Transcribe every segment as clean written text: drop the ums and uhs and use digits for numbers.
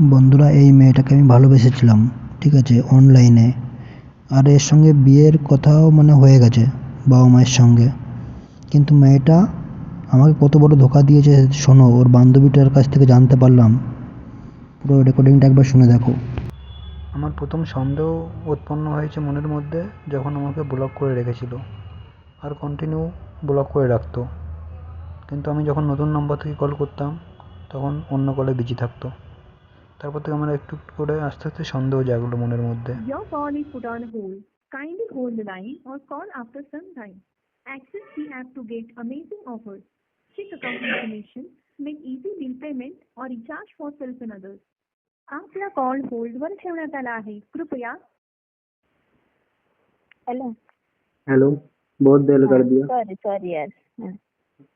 বন্ধুরা, এই মেয়েটাকে আমি ভালোবেসেছিলাম, ঠিক আছে, অনলাইনে। আর এর সঙ্গে বিয়ের কথাও হয়ে গেছে বাবা মায়ের সঙ্গে। কিন্তু মেয়েটা আমাকে কত বড় ধোঁকা দিয়েছে শোনো, ওর বান্ধবীটার কাছ থেকে জানতে পারলাম। পুরো রেকর্ডিংটা একবার শুনে দেখো। আমার প্রথম সন্দেহ উৎপন্ন হয়েছে মনের মধ্যে যখন আমাকে ব্লক করে রেখেছিল, আর কন্টিনিউ ব্লক করে রাখতো। কিন্তু আমি যখন নতুন নাম্বার থেকে কল করতাম তখন অন্য কলে বিজি থাকতো। তারপর থেকে আমার একটু একটু করে আস্তে আস্তে সন্দেহ জাগলো মনের মধ্যে। Your call is put on hold. Kindly hold the line or call after some time. Access the app to get amazing offers. Check account information, make easy bill payment or recharge for self and others. आपला call होल्डवर ठेवण्यात आला आहे. कृपया hello. Hello. बहुत देर कर दिया। Sorry sorry यार. हाँ.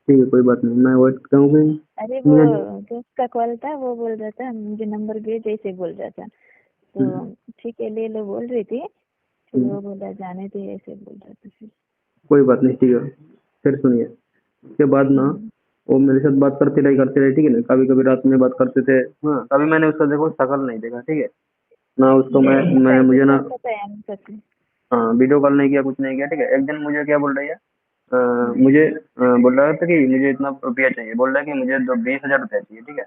ठीक है, कोई बात नहीं, मैं वेट करूँगी। अरे वो दोस्त का कॉल था, वो बोल रहा था मुझे नंबर भेज, ऐसे बोल रहा था. तो ठीक है ले लो बोल रही थी, फिर वो बोला जाने दे, ऐसे बोल रहा था. फिर कोई बात नहीं, ठीक है। फिर सुनिए, उसके बाद ना वो मेरे साथ बात करते रहे, ठीक है ना। कभी कभी रात में बात करते थे। हाँ, कभी मैंने उसका देखो शक्ल नहीं देखा, ठीक है ना। उसको मैं मुझे ना, हाँ, वीडियो कॉल नहीं किया, कुछ नहीं किया, ठीक है। एक दिन मुझे क्या बोल रही है, मुझे बोल रहा था कि मुझे इतना रुपया चाहिए, बोल रहा है कि मुझे 20,000 रुपया चाहिए, ठीक है।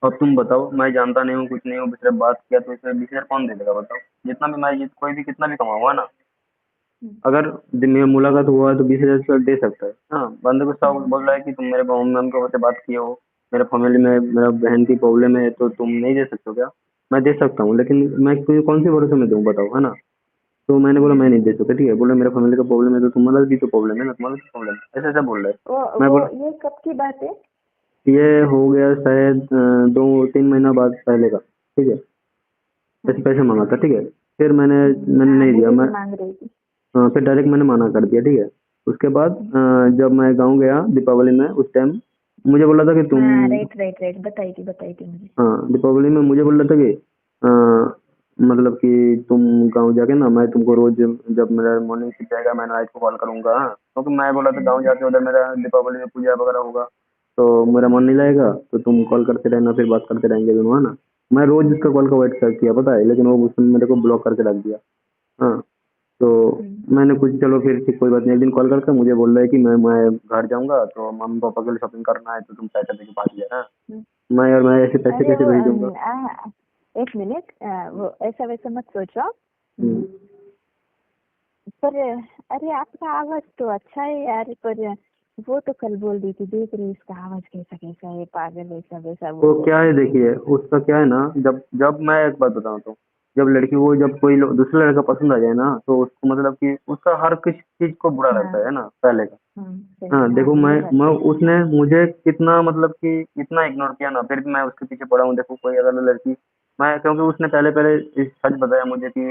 अब तुम बताओ, मैं जानता नहीं हूँ, कुछ नहीं हूँ, सिर्फ बात किया, तो इसे 20,000 कौन दे देगा बताओ। जितना भी मैं कोई भी कितना भी कमाऊंगा ना, अगर दिन में मुलाकात हुआ है तो 20,000 रुपया दे सकता है। हाँ, बंदे को साहब बोल रहा है कि तुम मेरे मम्मी पापा से बात किए हो, मेरे फैमिली में मेरा बहन की प्रॉब्लम है, तो तुम नहीं दे सकते हो क्या। मैं दे सकता हूँ, लेकिन मैं तुझे कौन से भरोसे में दूँ बताओ, है ना। तो मैंने बोला मैं नहीं दे सकता, ठीक है। बोले मेरे फैमिली का प्रॉब्लम है, तो तुम्हारा भी तो प्रॉब्लम है ना, तुम्हारा भी प्रॉब्लम है, ऐसा ऐसा बोल रहा है। मैं बोला ये कब की बात है? ये हो गया शायद 2-3 महीना बाद पहले का, ठीक है। ऐसे पैसे मांगा था, ठीक है। फिर मैंने नहीं दिया। मैं मांग रही थी. हाँ, फिर डायरेक्ट मैंने मना कर दिया, ठीक है। उसके बाद जब मैं गाँव गया दीपावली में, उस टाइम मुझे बोला था कि तुम, राइट राइट राइट, बताई थी मुझे. हाँ, दीपावली में मुझे बोल रहा था कि मतलब कि तुम गाँव जाके ना, मैं तुमको रोज जब मेरा मॉर्निंग शिफ्ट जाएगा मैं नाइट को कॉल करूंगा, हाँ। क्योंकि मैं बोला था गाँव जाके उधर मेरा दीपावली में पूजा वगैरह होगा, तो मेरा मन नहीं लगेगा, तो तुम कॉल करते रहना, फिर बात करते रहेंगे दोनों, है ना। मैं रोज उसका कॉल का वेट कर किया, पता है, लेकिन वो उसने मेरे को ब्लॉक करके रख दिया। हाँ, तो मैंने कुछ, चलो फिर ठीक, कोई बात नहीं। एक दिन कॉल करके मुझे बोल रहा है कि मैं घर जाऊंगा, तो मम्मी पापा के लिए शॉपिंग करना है, तो तुम पैसे दे के पास ले, हाँ। मैं ऐसे पैसे कैसे भेज दूंगा। एक मिनट, वो ऐसा वैसा मत सोचो. पर अरे आपका आवाज तो अच्छा है यार, पर वो तो कल बोल रही थी, देख रही इसका आवाज कैसा कैसा है, पागल ऐसा वैसा. वो क्या है, देखिए उसका क्या है ना, जब जब मैं एक बात बताऊँ तो, जब लड़की को, जब कोई दूसरा लड़का पसंद आ जाए ना, तो उसको मतलब कि उसका हर किसी चीज को बुरा लगता है ना, पहले का। हाँ, देखो मैं उसने मुझे कितना मतलब कि इतना इग्नोर किया ना, फिर भी मैं उसके पीछे पड़ा हूँ। देखो कोई अगर लड़की, मैं, क्योंकि उसने पहले पहले सच बताया मुझे कि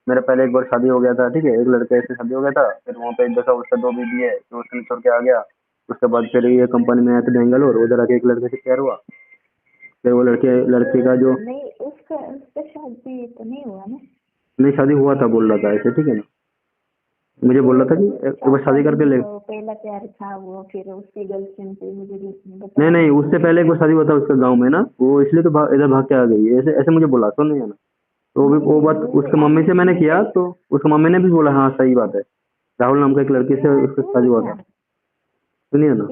मेरा पहले एक बार शादी हो गया था, ठीक है। एक लड़के से शादी हो गया था, फिर वहाँ पे देखा उसका 2 बीबी है, तो उसने छोड़ के आ गया। उसके बाद फिर ये कंपनी में आया था बेंगलोर, उधर आके एक लड़के से प्यार हुआ। फिर वो लड़के का जो, नहीं, उसका शादी तो नहीं हुआ ना. नहीं, शादी हुआ था बोल रहा था ऐसे, ठीक है ना। मुझे बोल रहा था कि एक बार शादी करके ले। पहला प्यार था वो, फिर उसकी गर्लफ्रेंड से मुझे नहीं नहीं, उससे पहले एक बार शादी हुआ था उसका गाँव में ना, वो इसलिए तो इधर भाग के आ गई, ऐसे ऐसे मुझे बोला, सुन नहीं है ना। तो वो बात उसके मम्मी से मैंने किया, तो उसकी मम्मी ने भी बोला हाँ सही बात है, राहुल नाम का एक लड़की से उसका शादी हुआ था, सुनिए ना।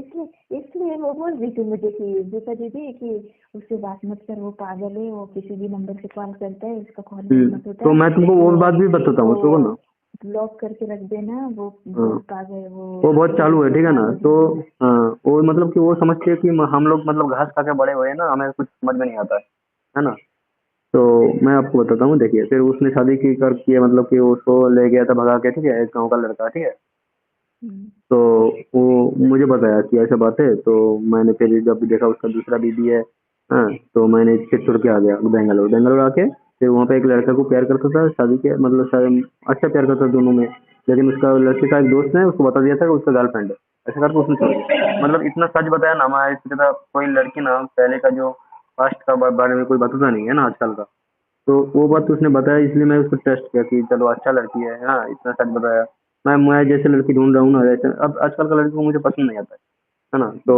इसलिए वो बोल रही थी मुझे कि दीपा दीदी कि उससे बात मत कर, वो पागल है, वो किसी भी नंबर से कॉल करता है, उसका कॉल मत होता तो है. मैं तुमको वो बात भी बताता हूँ, सुनो ना। ब्लॉक करके रख देना, वो पागल है, वो बहुत चालू है, ठीक है ना। तो हाँ, वो मतलब कि वो समझती है कि हम लोग मतलब घास खा के बड़े हुए हैं ना, हमें कुछ समझ में नहीं आता है ना। तो मैं आपको बताता हूँ, देखिए फिर उसने शादी की कर किए, मतलब कि उसको ले गया था भगा के, ठीक है, एक गाँव का लड़का, ठीक है। तो वो मुझे बताया कि ऐसा बात है, तो मैंने फिर जब देखा उसका दूसरा बीबी है, हाँ, तो मैंने फिर छोड़ के आ गया बेंगलोर। बेंगलोर आके फिर वहाँ पे एक लड़का को प्यार करता था, शादी के मतलब शायद अच्छा प्यार करता था दोनों में। लेकिन उसका लड़के का एक दोस्त ने उसको बता दिया था कि उसका गर्लफ्रेंड है, ऐसा करके उसने छोड़ दिया। मतलब इतना सच बताया ना, मैं इसकी तरह कोई लड़की ना, पहले का जो पास्ट का बारे में कोई बताता नहीं है ना आजकल का। तो वो बात उसने बताया, इसलिए मैं उसको ट्रस्ट किया कि चलो अच्छा लड़की है, हाँ, इतना सच बताया। मैं जैसे लड़की ढूंढ रहा हूँ ना, जैसे अब आजकल का लड़की को मुझे पसंद नहीं आता है ना। तो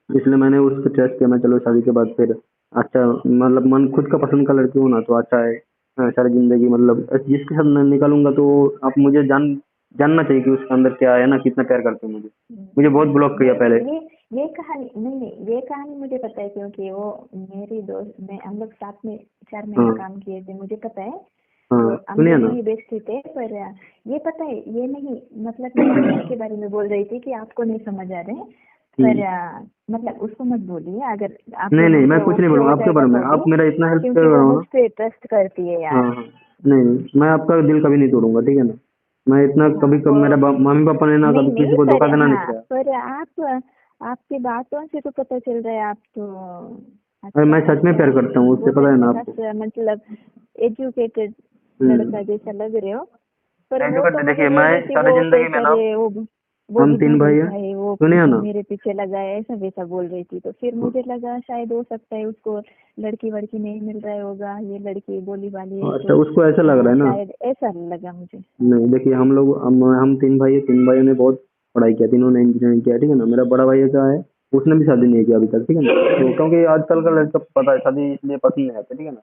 इसलिए मैंने उस पर ट्रस्ट किया। मैं चलो शादी के बाद फिर अच्छा मतलब मन खुद का पसंद का लड़की हो ना तो अच्छा है। सारी जिंदगी मतलब जिसके साथ मैं निकालूंगा तो आप मुझे जानना चाहिए कि उसके अंदर क्या है ना, कितना प्यार करते हैं मुझे। मुझे बहुत ब्लॉक किया नहीं पहले। नहीं, ये कहानी नहीं नहीं, ये कहानी मुझे पता है क्योंकि वो मेरी दोस्त में हम लोग साथ में 4 महीने हाँ काम किए थे, मुझे पता है। तो हाँ हम सुनिए दोनों ना। ही बेस्टी थे, पर ये पता है, ये नहीं मतलब मैं इसके बारे में बोल रही थी कि आपको नहीं समझ आ रहे, पर मतलब उसको मत बोलिए, अगर आप नहीं नहीं लोगों मैं को कुछ नहीं ओके बोलूंगा हो आपके जाएगा बारे में, तो आप भी, मेरा इतना हेल्प कर क्योंकि वो रहा हो मुझ ना। पे ट्रस्ट करती है हाँ यार। हाँ नहीं नहीं मैं आपका दिल कभी नहीं तोड़ूंगा, ठीक है ना। मैं इतना हाँ कभी वो मेरा मम्मी पापा ने ना नहीं कभी किसी नहीं, को पर धोखा देना नहीं हाँ, सिखाया। पर आप आपकी बातों से तो पता चल रहा है आप तो अरे अच्छा मैं सच में खासा प्यार करता हूँ, उससे बहुत पता है ना अच्छा आपको। खासा मतलब एजुकेटेड हम्म लड़का जैसा लग रहे हो। पर नहीं जो वो तो करते मुझे देखिए बोल मैं रही थी सारी वो जिंदगी में कैसा ना, रे, वो हम विद्या 3 भाई हैं। जैसा है, वो सुनिए ना। मेरे पीछे लगा है, ऐसा वैसा बोल रही थी। तो फिर मुझे लगा शायद हो सकता है उसको लड़की वड़की नहीं मिल रहा होगा, ये लड़की बोली वाली है अच्छा तो उसको ऐसा लग रहा है ना। शायद ऐसा लगा मुझे। नहीं देखिए हम लोग हम 3 भाई हैं, 3 भाइयों ने बहुत पढ़ाई किया, तीनों ने इंजीनियरिंग किया, ठीक है ना। मेरा बड़ा भाई का है, उसने भी शादी नहीं किया अभी तक, ठीक है ना। तो क्योंकि आजकल का लड़का पता है शादी इसलिए पसंद नहीं आता, ठीक है ना।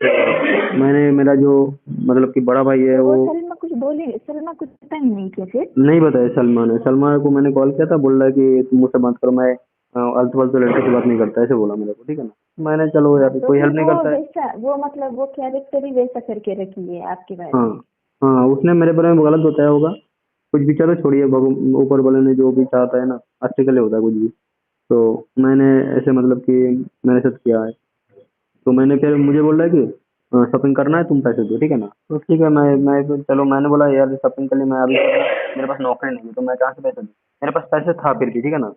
तो मैंने मेरा जो मतलब कि बड़ा भाई है तो वो वो सलमा कुछ बोली, सलमा कुछ पता ही नहीं किया फिर। नहीं बताया। सलमान है, सलमान को मैंने कॉल किया था, बोल रहा है कि तुम मुझसे बात करो, मैं आलतू फालतू लड़के से बात नहीं करता, ऐसे बोला मेरे को, ठीक है ना। मैंने चलो हाँ यार तो कोई फिर हेल्प नहीं वो करता है। वैसा, वो मतलब वो कैरेक्टर ही वैसा करके रखी है आपके बारे हाँ में। हाँ उसने मेरे बारे में गलत बताया होगा कुछ भी, चलो छोड़िए, ऊपर वाले ने जो भी चाहता है ना अच्छे के लिए होता है कुछ भी। तो मैंने ऐसे मतलब कि मेरे साथ किया है। तो मैंने फिर मुझे बोल रहा है कि शॉपिंग करना है तुम पैसे दो, ठीक है ना। तो ठीक है मैं फिर चलो मैंने बोला यार शॉपिंग के लिए मैं अभी मेरे पास नौकरी नहीं है तो मैं कहाँ से पैसे दूँ। मेरे पास पैसे था फिर भी, ठीक है ना।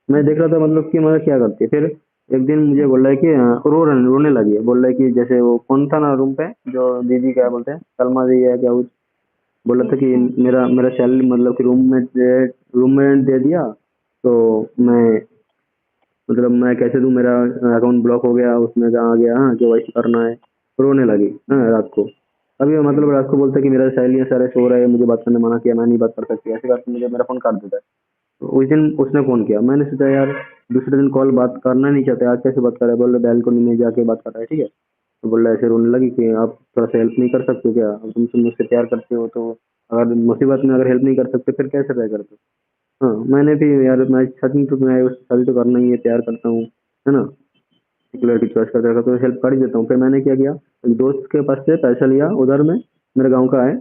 मैं देख रहा था मतलब कि मगर क्या करती है। फिर एक दिन मुझे बोल रहा है कि रोने लगी है। बोल रहा है कि जैसे वो कौन था ना रूम पे जो दीदी क्या बोलते हैं सलमा दी है क्या, बोला था कि मेरा मेरा सैलरी मतलब कि रूममेट दे दिया तो मैं मतलब मैं कैसे दूं, मेरा अकाउंट ब्लॉक हो गया, उसमें कहा आ गया हाँ केवाईसी करना है। रोने लगी हाँ रात को। अभी वो मतलब रात को बोलता है कि मेरा सैलरी सारे सो रहा है, मुझे बात करने मना किया, मैं नहीं बात कर सकती, ऐसे करके मुझे मेरा फोन काट देता है। तो उस दिन उसने फोन किया, मैंने सोचा यार दूसरे दिन कॉल बात करना नहीं चाहते, आज कैसे बात कर रहा है। बोल रहा बैल्कनी में जाके बात कर रहा है, ठीक है। तो बोल रहा ऐसे रोने लगी कि आप थोड़ा सा हेल्प नहीं कर सकते हो क्या, अब तुम मुझसे प्यार करते हो तो अगर मुसीबत में अगर हेल्प नहीं कर सकते फिर कैसे प्यार करते हो। हाँ मैंने भी यार मैं शादी तो मैं शादी तो करना ही है, प्यार करता हूँ, है ना। एक लड़की चॉइस करता रखा तो हेल्प कर ही देता हूँ। फिर मैंने क्या किया, एक दोस्त के पास से पैसा लिया उधर में, मेरे गाँव का है।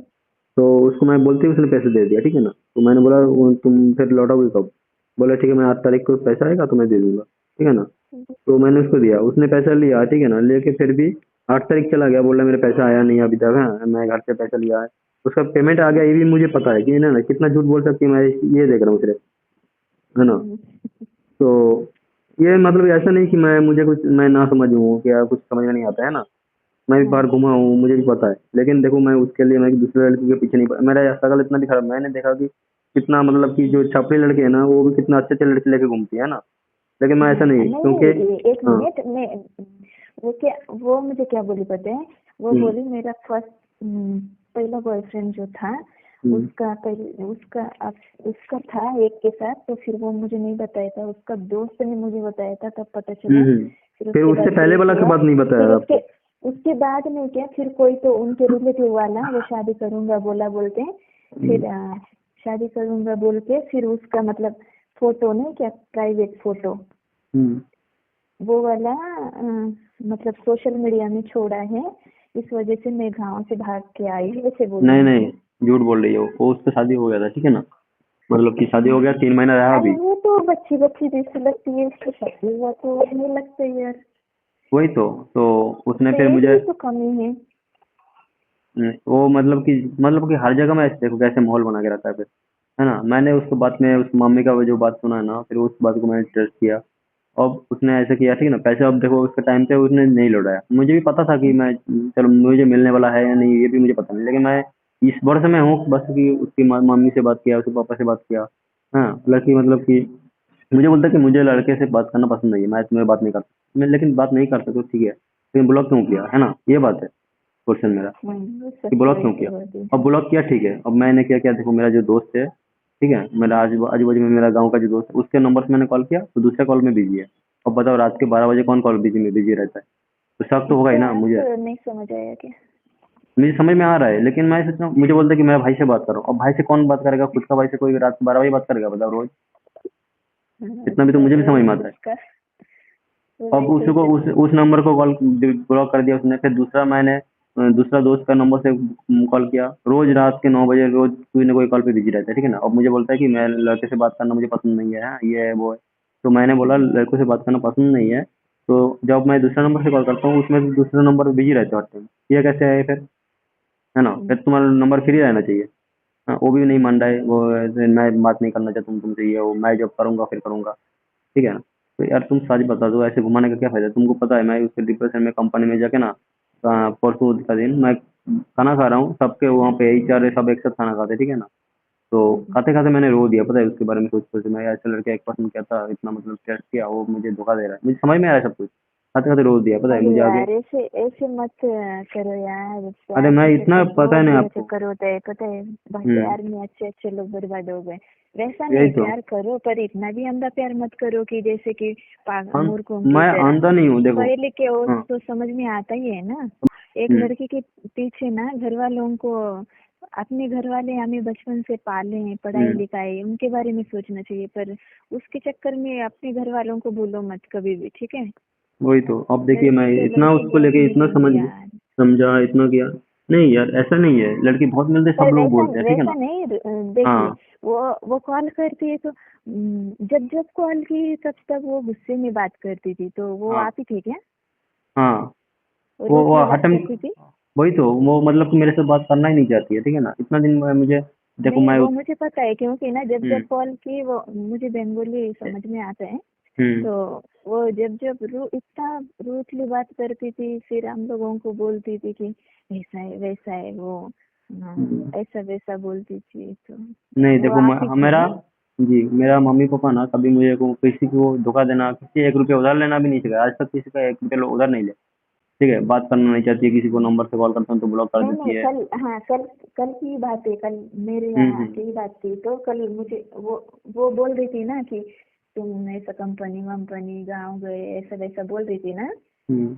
तो उसको मैं बोलते ही उसने पैसे दे दिया, ठीक है ना। तो मैंने बोला तुम फिर लौटाओगे कब। बोला ठीक है मैं 8 तारीख को पैसा आएगा तो मैं दे दूंगा, ठीक है ना। तो मैंने उसको दिया, उसने पैसा लिया, ठीक है ना। लेके फिर भी 8 तारीख चला गया, बोला मेरा पैसा आया नहीं अभी तक, है मैं घर से पैसा लिया है, उसका पेमेंट आ गया ये भी मुझे पता है कि ना कितना झूठ बोल सकती है, मैं ये देख रहा हूँ सिर्फ, है ना। तो ये मतलब ऐसा नहीं कि मैं मुझे कुछ मैं ना समझ हूँ क्या, कुछ समझ में नहीं आता है ना। मैं भी बाहर घुमा हूँ मुझे भी पता है, लेकिन देखो मैं उसके लिए मैं दूसरे लड़की के पीछे नहीं मेरा शक्ल इतना भी खराब, मैंने देखा कि कितना मतलब कि जो छपरी लड़के हैं ना वो भी कितना अच्छे अच्छे लड़के लेके घूमती है ना। लेकिन मैं ऐसा नहीं नहीं क्योंकि नहीं, एक हाँ मिनट में, वो क्या, वो मुझे क्या बोली पता है, वो हम्म, बोली मेरा फर्स्ट पहला बॉयफ्रेंड जो था हम्म, उसका पहले उसका था एक के साथ, तो फिर वो मुझे नहीं बताया था, उसका दोस्त ने मुझे बताया था, तब पता चला। फिर फिर उसके उससे बाद पहले ब्रेक वाला की हुआ। बात नहीं फिर बताया उसके आपको। उसके बाद में क्या, फिर कोई तो उनके रिलेटिव वाला वो शादी करूंगा बोला बोलते हैं। हम्म, फिर शादी करूंगा बोल के फिर उसका मतलब फोटो नहीं क्या, प्राइवेट फोटो हम्म, वो वाला मतलब सोशल मीडिया में छोड़ा है, इस वजह से मैं गांव से भाग के आई, ऐसे बोली नहीं मुझे। नहीं झूठ बोल रही हो, वो उसका शादी हो गया था, ठीक है ना। मतलब कि शादी हो गया 3 महीना रहा अरे अभी। वो तो बच्ची बच्ची जैसी लगती है, उसको शादी हुआ तो नहीं लगता यार। वही तो उसने उसका फिर एज मुझे भी तो कम ही है। वो मतलब कि हर जगह में ऐसे देखो कैसे माहौल बना के रहता है फिर, है ना। मैंने उसको बात में उस मम्मी का वो जो बात सुना है ना, फिर उस बात को मैंने ट्रस्ट किया। अब उसने ऐसा किया, ठीक है ना। पैसे अब देखो उसके टाइम पे उसने नहीं लौटाया, मुझे भी पता था कि मैं चलो मुझे मिलने वाला है या नहीं ये भी मुझे पता नहीं, लेकिन मैं इस वर्ष में हूँ बस कि उसकी मम्मी से बात किया, उसके पापा से बात किया। हाँ लड़की मतलब कि मुझे बोलता है कि मुझे लड़के से बात करना पसंद नहीं है, मैं तुम्हें बात नहीं करता, मैं लेकिन बात नहीं करता तो ठीक है, लेकिन ब्लॉक क्यों किया, है ना, ये बात है क्वेश्चन मेरा वो कि सच्ची ब्लॉक क्यों वैसे किया। होती अब ब्लॉक किया ठीक है, अब मैंने क्या किया देखो, मेरा जो दोस्त है, ठीक है, मेरा आजू आजू बाजू में मेरा गांव का जो दोस्त है उसके नंबर से मैंने कॉल किया तो दूसरे कॉल में बिजी है। अब बताओ रात के 12 बजे कौन कॉल बिजी रहता है, तो शक तो होगा ही ना मुझे। आपको नहीं समझ आया क्या? मुझे समझ में आ रहा है, लेकिन मैं सोच रहा हूँ, मुझे बोलता है कि मैं भाई से बात कर रहा हूँ। अब भाई से कौन बात करेगा, खुद का भाई से कोई रात को 12 बजे बात करेगा, बताओ रोज? इतना भी तो मुझे भी समझ में आता है। उसका अब वैसे ही उसको करता उस नंबर को कॉल ब्लॉक कर दिया उसने, फिर दूसरा मैंने दूसरा दोस्त का नंबर से कॉल किया। रोज रात के 9 बजे रोज कोई ना कोई कॉल पे बिजी रहता है, ठीक है ना। अब मुझे बोलता है कि मैं लड़के से बात करना मुझे पसंद नहीं है, हाँ, ये है वो है। तो मैंने बोला लड़कों से बात करना पसंद नहीं है, तो जब मैं दूसरा नंबर से कॉल करता हूँ उसमें भी दूसरा नंबर बिजी रहता है हर टाइम, ये कैसे है फिर, है ना। फिर तुम्हारा नंबर फ्री रहना चाहिए। हाँ, वो भी नहीं मान रहा है, वो मैं बात नहीं करना चाहता हूँ तुमसे, ये वो मैं जब करूँगा फिर करूँगा, ठीक है ना। तो यार तुम सच बता दो, ऐसे घुमाने का क्या फायदा। तुमको पता है मैं उसके डिप्रेशन में कंपनी में जाके ना, परसों का दिन मैं खाना खा रहा हूँ, सबके वहाँ पे HR सब एक साथ खाना खाते, ठीक है ना। तो खाते खाते मैंने रो दिया, पता है उसके बारे में सोच सोच। मैं ऐसा लड़का एक पर्सन क्या था, इतना मतलब टेस्ट किया, वो मुझे धोखा दे रहा है, मुझे समझ में आ रहा है सब कुछ। खाते खाते रो दिया, पता है अरे मुझे आगे। यार, ऐसे ऐसे मत करो यार। अरे प्यार मैं के इतना, चक्कर पता है बहुत ना बुरे आपको। चक्कर होता है, पता है भाई। हम्म। प्यार में अच्छे अच्छे लोग बर्बाद हो गए। वैसा यही नहीं, तो। प्यार करो पर इतना भी अंधा प्यार मत करो कि जैसे कि अं- मूर्खों की मैं तरह। अंधा नहीं हूँ, देखो। पहले के वो हाँ। तो समझ में आता ही है ना। एक हम्म। लड़की के पीछे ना घर वालों को, अपने घर वाले हमें बचपन से पाले हैं, पढ़ाई हम्म। लिखाई, उनके बारे में सोचना चाहिए। पर उसके चक्कर में अपने घर वालों को भूलो मत कभी भी, ठीक है। वही तो। अब देखिए मैं लड़की तो इतना लड़की उसको बहुत लेके इतना मिलेंगी समझ यार। समझा, इतना किया। नहीं यार ऐसा नहीं है, लड़की बहुत मिलते पर सब लोग वैसा बोलते हैं, ठीक है वैसा ना। नहीं, देखिए हाँ। वो कॉल करती है तो जब जब कॉल की तब तब वो गुस्से में बात करती थी, तो वो हाँ। आप ही थे क्या? हाँ। वो रूठली हर बात टाइम। करती थी? वही तो, वो मतलब कि मेरे से बात करना ही नहीं चाहती है, ठीक है ना। इतना दिन में मुझे, देखो नहीं, मैं वो मुझे पता है क्योंकि ना जब हम्म। जब कॉल की, वो मुझे बंगाली समझ में आता है। हम्म। तो वो जब जब इतना रूठली बात करती थी, फिर हम लोगों को बोलती थी कि ऐसा है वैसा है वो, ऐसा वैसा बोलती थी। तो नहीं वो देखो आप ही थे मेरा, क्या? जी मेरा मम्मी पापा ना कभी मुझे को किसी को धोखा देना, किसी 1 रुपया उधार लेना भी नहीं सिखाया आज तक। किसी का 1 रुपया उधार नहीं ले, ठीक है। बात करना नहीं चाहती है, किसी को नंबर से कॉल करता हूँ तो ब्लॉक कर नहीं देती नहीं, है। कल, हाँ कल, कल की बात है। कल मेरे यहाँ हम्म। की ही बात थी। तो कल मुझे वो बोल रही थी ना कि तुम ऐसा कंपनी वंपनी गाँव गए, ऐसा वैसा बोल रही थी ना। हम्म।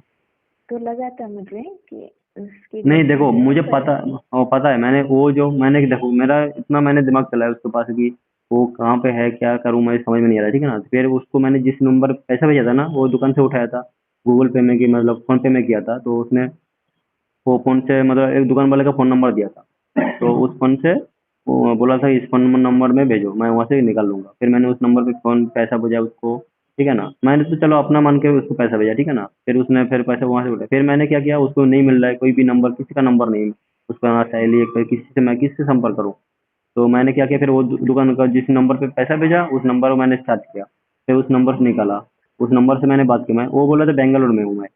तो लगा था मुझे कि उसकी नहीं देखो गर्लफ्रेंड है, मुझे पर पता, वो पता है मैंने, वो जो मैंने देखो मेरा इतना मैंने दिमाग चलाया उसके पास कि वो कहाँ पे है, क्या करूँ, मैं समझ में नहीं आ रहा, ठीक है ना। फिर उसको मैंने जिस नंबर पैसा भेजा था ना, वो दुकान से उठाया था, गूगल पे में, कि मतलब फोन पे में किया था। तो उसने वो फ़ोन से मतलब एक दुकान वाले का फ़ोन नंबर दिया था, तो उस फ़ोन से वो बोला था इस फ़ोन नंबर में भेजो, मैं वहाँ से निकाल लूँगा। फिर मैंने उस नंबर पे फ़ोन पैसा भेजा उसको, ठीक है ना। मैंने तो चलो अपना मान के उसको पैसा भेजा, ठीक है ना। फिर उसने फिर पैसा वहाँ से उठाया। फिर मैंने क्या किया, उसको नहीं मिल रहा है कोई भी नंबर, किसी का नंबर नहीं, उसका ना सहेली है कोई, किसी से मैं किससे संपर्क करूँ। तो मैंने क्या किया, फिर वो दुकान का जिस नंबर पे पैसा भेजा उस नंबर को मैंने सर्च किया, फिर उस नंबर से निकाला, उस नंबर से मैंने बात की। मैं, वो बोला था बेंगलुरु में हूँ मैं।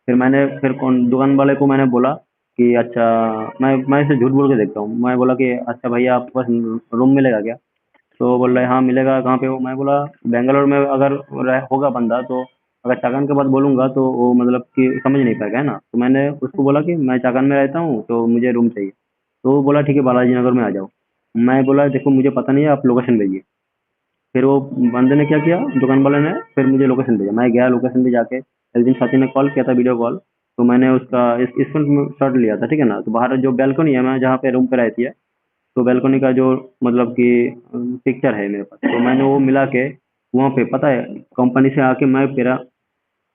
फिर मैंने फिर कौन दुकान वाले को मैंने बोला कि अच्छा, मैं इसे झूठ बोल के देखता हूँ। मैं बोला कि अच्छा भैया आपके पास रूम मिलेगा क्या? तो बोल रहे हाँ मिलेगा, कहाँ पे हो? मैं बोला बेंगलोर में अगर होगा बंदा तो, अगर चाकन के बाद बोलूँगा तो वो मतलब कि समझ नहीं पाएगा, है ना। तो मैंने उसको बोला कि मैं चाकन में रहता हूँ तो मुझे रूम चाहिए। तो वो बोला ठीक है बालाजी नगर में आ जाओ। मैं बोला देखो मुझे पता नहीं है, आप लोकेशन भेजिए। फिर वो बंदे ने क्या किया, दुकान वाले ने फिर मुझे लोकेशन भेजा। मैं गया लोकेशन पे जाके, एक दिन साथी ने कॉल किया था वीडियो कॉल, तो मैंने उसका इस फ्रंट शॉट लिया था, ठीक है ना। तो बाहर जो बैल्कनी है, मैं जहाँ पे रूम पे रहती है, तो बैल्कनी का जो मतलब कि पिक्चर है मेरे पास, तो मैंने वो मिला के वहाँ पे, पता है कंपनी से आके मैं मेरा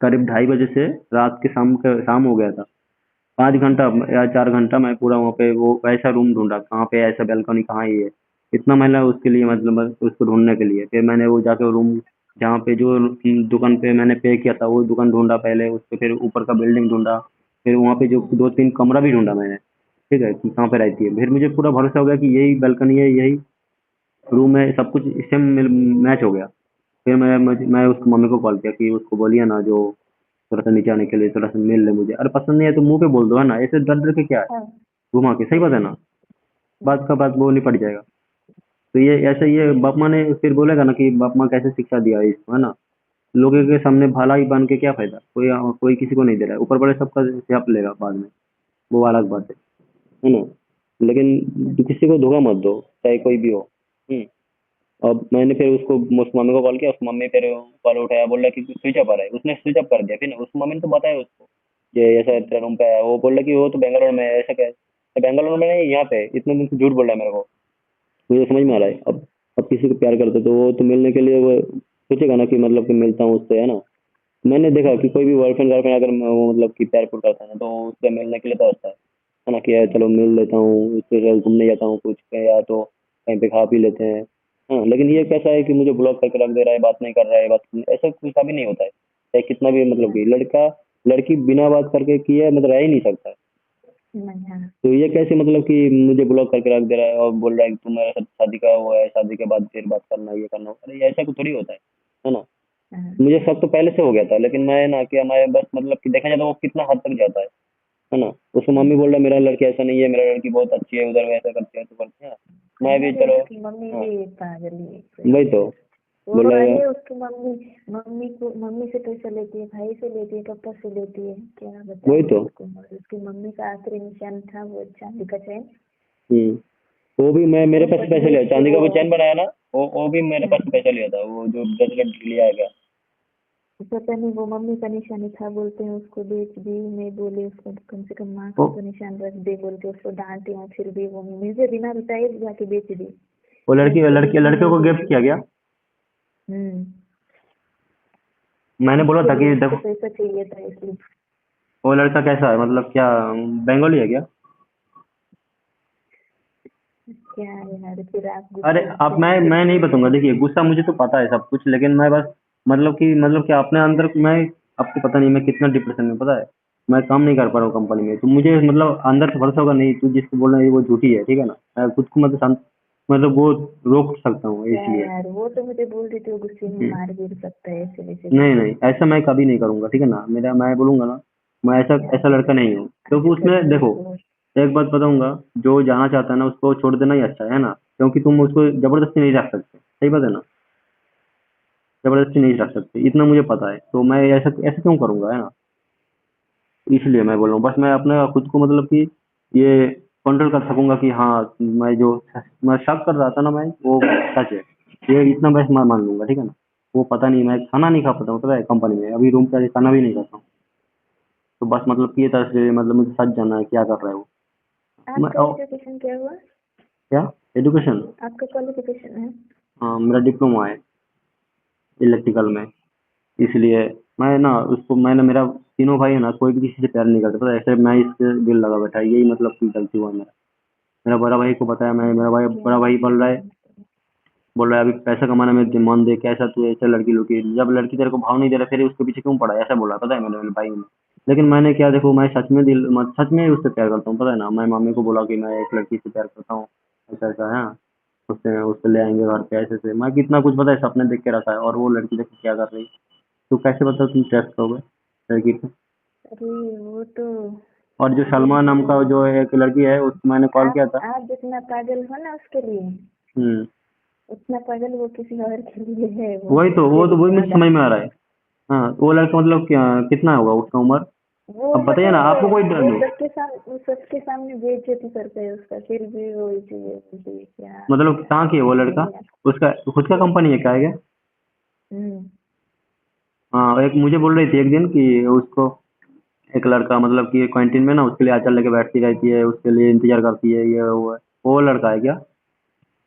करीब 2:30 बजे से रात के शाम हो गया था। 5 घंटा या 4 घंटा मैं पूरा वहाँ पे वो ऐसा रूम ढूंढा, कहाँ पे ऐसा बैल्कनी कहाँ है ये, इतना मैंने उसके लिए मतलब उसको ढूंढने के लिए। फिर मैंने वो जाके रूम जहाँ पे जो दुकान पे मैंने पे किया था वो दुकान ढूंढा पहले, उसके फिर ऊपर का बिल्डिंग ढूंढा, फिर वहाँ पे जो 2-3 कमरा भी ढूंढा मैंने, ठीक है, कि कहाँ पे रहती है। फिर मुझे पूरा भरोसा हो गया कि यही बैल्कनी है, यही रूम है, सब कुछ सेम मैच हो गया। फिर मैं उसकी मम्मी को कॉल किया कि उसको बोलिए ना जो थोड़ा सा नीचे आने के लिए, थोड़ा सा मिल ले मुझे। अरे पसंद नहीं है तो मुंह पे बोल दो, है ना, ऐसे डर डर के क्या है, हाँ। घुमा के, सही बात है ना। बात का बात वो निपट जाएगा। तो ये ऐसे, ये बाप माँ ने फिर बोलेगा ना कि बाप माँ कैसे शिक्षा दिया है इसको, है ना। लोगों के सामने भाला ही बन के क्या फायदा, कोई कोई किसी को नहीं दे रहा है, ऊपर वाले सबका हिसाब लेगा बाद में, वो अलग बात है ना। लेकिन किसी को धोखा मत दो, चाहे कोई भी हो। अब मैंने फिर उस मम्मी को कॉल किया, उस मम्मी फिर कॉल उठाया, बोल रहा कि स्विच ऑफ आ रहा है, उसने स्विच ऑफ कर दिया। फिर उस मम्मी ने तो बताया उसको कि ऐसा तेरा रूम पे आया, वो बोल रहा कि वो तो बेंगलोर में है, ऐसा क्या है? तो बेंगलोर में नहीं, यहाँ पे इतने दिन से झूठ बोल रहा है मेरे को। मुझे समझ में आ रहा है। अब किसी को प्यार करते तो वो तो मिलने के लिए वो सोचेगा ना कि मतलब कि मिलता हूँ उससे, है ना। मैंने देखा कि कोई भी बॉयफ्रेंड गर्लफ्रेंड अगर वो मतलब कि प्यार प्यार करता है ना, तो उससे मिलने के लिए तो आता है ना, कि यार चलो मिल लेता हूँ, उसके साथ घूमने जाता हूँ कुछ पे, या तो कहीं पे खा पी लेते हैं। हाँ, लेकिन ये कैसा है कि मुझे ब्लॉक करके रख दे रहा है, बात नहीं कर रहा है, ऐसा कुछ भी नहीं होता है। चाहे कितना भी मतलब कि लड़का लड़की बिना बात करके किए मतलब रह ही नहीं सकता है। नहीं, हाँ। तो ये कैसे मतलब कि मुझे ब्लॉक करके रख दे रहा है और बोल रहा है कि तुम मेरे साथ शादी का वो है, शादी के बाद फिर बात करना, ये करना। अरे ऐसा कुछ थोड़ी होता है ना। हाँ, मुझे शक तो पहले से हो गया था, लेकिन मैं ना कि हमारे बस मतलब कि देखा जाए तो वो कितना हद तक जाता है ना। उसको मम्मी बोल रहा है मेरा लड़की ऐसा नहीं है, मेरा लड़की बहुत अच्छी है, उधर वैसा करती है तो करती है। मैं भी अरे चलो। उसकी मम्मी हाँ, भी पागल ही है कोई। वही तो वो बोला। अरे उसकी मम्मी मम्मी से पैसा लेती है, भाई से लेती है, पापा से लेती है, क्या वही बताऊँ तो। आपको। और उसकी मम्मी का आखिरी निशान था वो चांदी का चैन। हम्म। वो भी मैं मेरे और पास से पैसे लिया, बदतमीज थी चांदी का वो। वो चैन बनाया ना, वो भी मेरे पास से हाँ, पैसा लिया था, वो जो 10 लाख लिया गया। पता नहीं वो मम्मी का निशान था, बोलते हैं उसको बेच दी। मैं बोले उसको कम से कम माँ वो का तो निशान रख दे, बोल के उसको डांटी हूँ, फिर भी वो मुझे बिना बताए जाके बेच दी। वो मैं लड़की उसको लड़की बिल्कुल लड़कियों नहीं को गिफ्ट बोलती। किया गया। हम्म। मैंने बोला उसके था लिए कि उसको देखो, पैसा चाहिए था इसलिए। वो लड़का कैसा है, मतलब क्या बंगाली है क्या? क्या है यार, फिर आप अरे गुस्से अब गुस्से मैं फिर मैं नहीं बोल बताऊंगा। रहे देखिए गुस्सा मुझे तो पता है सब कुछ, लेकिन मैं बस मतलब कि अपने अंदर मैं, आपको पता नहीं मैं कितना डिप्रेशन में, पता है। मैं काम नहीं कर पा रहा हूँ कंपनी में, तो मुझे मतलब अंदर से भरोसा होगा नहीं, तू जिसको बोल रहा है वो झूठी है, ठीक है ना। मैं खुद को मतलब शांत, मतलब वो रोक सकता हूँ क्या इसलिए। यार, वो तो मुझे बोल रही थी वो गुस्से में हम्म। मार गिर सकता है ऐसे वैसे नहीं करके। नहीं, ऐसा मैं कभी नहीं करूंगा, ठीक है ना। मेरा मैं बोलूंगा ना, मैं ऐसा क्या ऐसा लड़का नहीं बताऊँ हूँ, क्योंकि आगे उसमें करके देखो, उसको। एक बात बताऊंगा, जो जाना चाहता है ना उसको छोड़ देना ही अच्छा है ना, क्योंकि तुम उसको जबरदस्ती नहीं रख सकते, सही बात है ना। जबरदस्ती नहीं रख सकते, इतना मुझे पता है, तो मैं ऐसा ऐसा क्यों करूंगा, है ना। इसलिए मैं बोल रहा हूँ, बस मैं अपने खुद को मतलब कि ये कंट्रोल कर सकूंगा कि हाँ, मैं शक कर रहा था ना, मैं वो सच है, ये इतना बस मैं मान लूंगा, ठीक है ना। वो पता नहीं, मैं खाना नहीं खा पाता हूँ, पता है, कंपनी में अभी रूम पे खाना भी नहीं खाता हूँ। तो बस मतलब कि ये तरह से मतलब मुझे सच जानना है क्या कर रहा है वो। मैं आपका एजुकेशन क्या हुआ? क्या एजुकेशन? आपका क्वालिफिकेशन है? हाँ, मेरा डिप्लोमा है इलेक्ट्रिकल में। इसलिए मैं ना उसको, मैंने मेरा तीनों भाई है ना, कोई भी किसी से प्यार नहीं करता, पता है, सिर्फ मैं इससे दिल लगा बैठा है, यही मतलब की गलती हुआ मेरा। मेरा बड़ा भाई को बताया, मैं मेरा भाई क्या बड़ा भाई बताऊँ। बोल रहा है अभी पैसा कमाने में मन दे, कैसा तू ऐसे लड़की लुकी, जब लड़की तेरे को भाव नहीं दे रहा फिर उसके पीछे क्यों पड़ा है, ऐसा बोला, पता है, मेरे भाई ने। लेकिन मैंने क्या, देखो मैं सच में उससे प्यार करता हूँ, पता है ना। मैं मम्मी को बोला कि मैं एक लड़की से प्यार करता हूँ, ऐसा ऐसा है। उससे उससे ले आएंगे घर पे, ऐसे ऐसे मैं कितना कुछ, पता है, सपने देख के रखा है, और वो लड़की देखो क्या कर रही है। तो कैसे बताओ तुम ट्रस्ट करोगे लड़की पे। अरे वो तो और जो सलमा नाम बिल्कुल। का जो एक लड़की है, उसको मैंने कॉल किया था। आप जितना पागल हो ना उसके लिए, हम्म। उतना पागल वो किसी और के लिए है, वो वही तो उससे वो तो भी वही मुझे ज्यादा। समझ में आ रहा है। हाँ, वो लड़का मतलब क्या, कितना होगा उसका उम्र? वो अब पता बताइए ना, आपको कोई है, डर वो नहीं। सबके सामने बेइज्जती करता है उसका, फिर भी वो इसीलिए बोलती है क्या मतलब कहाँ की है वो समझ लड़का? नहीं आता। उसका खुद का कंपनी है क्या है क्या? हम्म। हाँ, एक मुझे बोल रही थी एक दिन कि उसको एक लड़का मतलब कि कैंटीन में ना उसके लिए अचार लेके बैठती रहती है, उसके लिए इंतजार करती है, ये वो है। वो लड़का है क्या?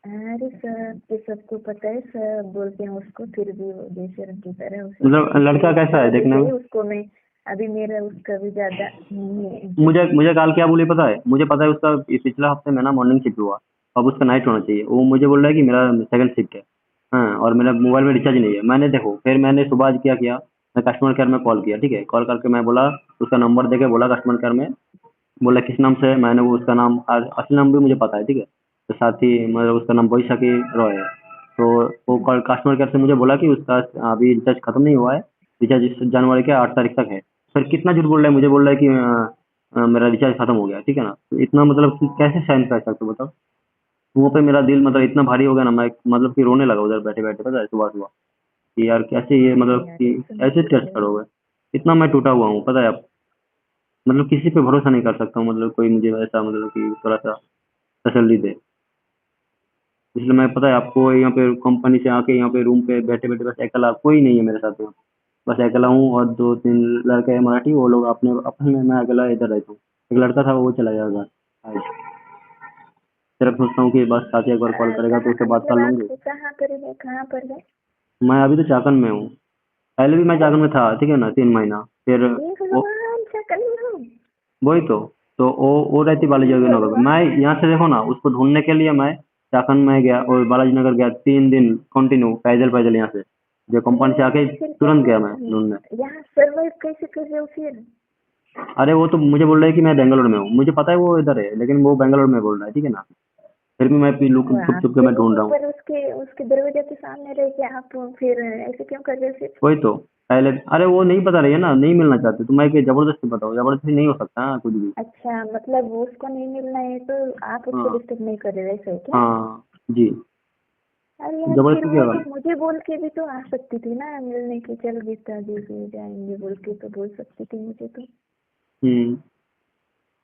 अरे सब ये सबको पता है, सब बोलते हैं उसको, फिर भी वो बेशर्म की तरह उसे मतलब लड़का इसलिए कैसा है बोला तो देखने में? सही उसको मैं। अभी मेरा उसका भी ज्यादा नहीं है मुझे इंटरेस्ट। मुझे कल क्या बोली पता है, मुझे पता है उसका पिछला हफ्ते में ना मॉर्निंग शिफ्ट हुआ, अब उसका नाइट होना चाहिए। वो मुझे बोल रहा है कि मेरा सेकंड शिफ्ट है। हाँ, और मेरा मोबाइल में रिचार्ज नहीं है। मैंने देखो, फिर मैंने सुबह आज क्या किया, मैं कस्टमर केयर में कॉल किया, ठीक है। कॉल करके मैं बोला, उसका नंबर देके बोला कस्टमर केयर में, बोला किस नाम से है? मैंने वो उसका नाम असली नाम भी मुझे पता है, ठीक है। तो साथ ही मतलब उसका नाम बैसाखी रॉय है। तो वो कॉल कस्टमर केयर से मुझे बोला कि उसका अभी रिचार्ज खत्म नहीं हुआ है, रिचार्ज इस जनवरी के 8 तारीख तक है। सर कितना झूठ बोल रहा है, मुझे बोल रहा है कि मेरा रिचार्ज खत्म हो गया, ठीक है ना। तो इतना मतलब कि कैसे सहन कर सकते हो बताओ। वहाँ पे मेरा दिल मतलब इतना भारी हो गया ना, मैं मतलब कि रोने लगा उधर बैठे बैठे, पता है, सुबह सुबह, कि यार कैसे ये मतलब यार कि ऐसा मत ऐसे टेस्ट बोलो। करोगे। इतना मैं टूटा हुआ हूँ, पता है आप। मतलब किसी पे भरोसा नहीं कर सकता हूँ, मतलब कोई मुझे ऐसा मतलब कि थोड़ा सा तसल्ली दे। इसलिए मैं पता है आपको यहाँ पे कंपनी से आके यहाँ पे रूम पे बैठे बैठे बस अकेला कोई नहीं है मेरे साथ में, बस अकेला हूँ और 2-3 लड़के हैं मराठी वो लोग अपने अपने में मैं अकेला इधर रहता हूँ। एक लड़का था वो चला गया घर आज। सिर्फ सोचता हूँ कि बस साथी एक बार कॉल करेगा तो उससे कहाँ बात कर मतलब लूंगी। आप कहाँ पर है, कहाँ पर है? मैं अभी तो चाकन में हूँ, पहले भी मैं चाकन में था ठीक है ना 3 महीना, फिर हे वो भगवान, सकल में हूँ। वही तो वो रहती बालाजी हे नगर में। मैं भगवान। यहाँ से देखो ना उसको ढूंढने के लिए मैं चाकन में गया और बालाजी नगर गया 3 दिन कंटिन्यू पैदल पैदल यहाँ से, जो कंपनी से आके फिर तुरंत गया कैसे मैं ढूंढने। यहाँ सर्वाइव कैसे कर रहे हो फिर? अरे वो तो मुझे बोल रहा है कि मैं बेंगलोर में हूँ, मुझे पता है वो इधर है लेकिन वो बेंगलोर में बोल रहा है ठीक है ना, फिर भी मैं तो छुप आप छुप के मैं फिर ढूंढ रहा हूँ। ऊपर उसके उसके दरवाजे के सामने रह के आप फिर ऐसे क्यों कर रहे हो फिर? वही तो पहले, अरे वो नहीं पता रही है ना, नहीं मिलना चाहते तो मैं कि जबरदस्ती बताऊँ, जबरदस्ती नहीं हो सकता हाँ, कुछ भी। अच्छा, मतलब उसको नहीं मिलना है तो आप उसको हाँ डिस्टर्ब नहीं कर रहे, वैसे है क्या? हाँ जी, अरे यार, फिर जबरदस्ती क्या वो तो करना। मुझे बोल के भी तो आ सकती थी ना मिलने की, चल गीता दीदी जाएंगे बोल के तो बोल सकती थी मुझे तो। हम्म,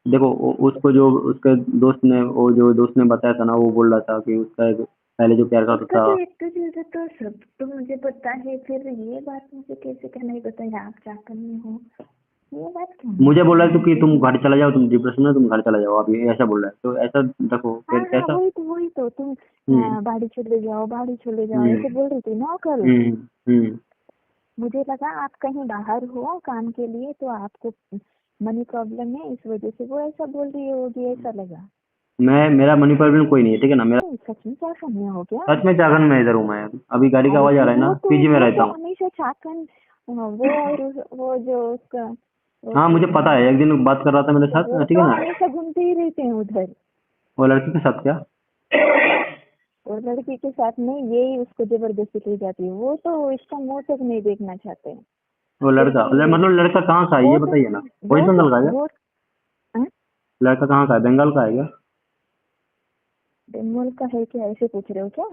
देखो उसको जो उसके दोस्त ने वो जो दोस्त ने बताया था ना वो बोल रहा था कि उसका एक पहले जो प्यार करता उसका था। तो एक तो चीज तो सब तो मुझे पता है, फिर ये बात मुझे कैसे क्या नहीं पता है, आप चाकन में हो, ये बात क्यों नहीं मुझे बोल पता रहा है तो है कि मुझे? तुम घर चला जाओ, तुम डिप्रेशन में, तुम घर चला जाओ अभी, ऐसा बोल रहा है तो ऐसा देखो हाँ फिर हाँ, कैसा। वही तो तुम हम्म बाड़ी चले जाओ, बाड़ी चले जाओ, हम्म ऐसे बोल रही थी ना कल। हम्म हम्म मुझे लगा आप कहीं बाहर हो काम के लिए तो आपको मनी प्रॉब्लम है इस वजह से वो ऐसा बोल रही होगी, ऐसा लगा। मैं मेरा मनी प्रॉब्लम कोई नहीं है ठीक है ना, मेरा नहीं, सच में क्या करने हो गया? सच में चाकन में इधर हूँ मैं अभी गाड़ी का अरे आवाज आ तो रहा है ना, पीजी में वो रहता तो हूँ। हमेशा चाकन, वो और वो जो उसका हाँ मुझे वो, पता है, एक दिन बात कर रहा था मेरे तो साथ वो ठीक तो है ना, हमेशा घूमते ही रहते हैं उधर। वो लड़की के साथ क्या, और लड़की के साथ नहीं, यही उसको जबरदस्ती ले जाती है, वो तो इसका मुंह तक नहीं देखना चाहते हैं। वो फिर लड़का भी मतलब लड़का कहाँ का है वो ये तो बताइए ना, वेस्ट वो तो बंगाल का है क्या? वो हाँ? लड़का कहाँ का है, बंगाल का है क्या? बंगाल का है क्या, ऐसे पूछ रहे हो क्या?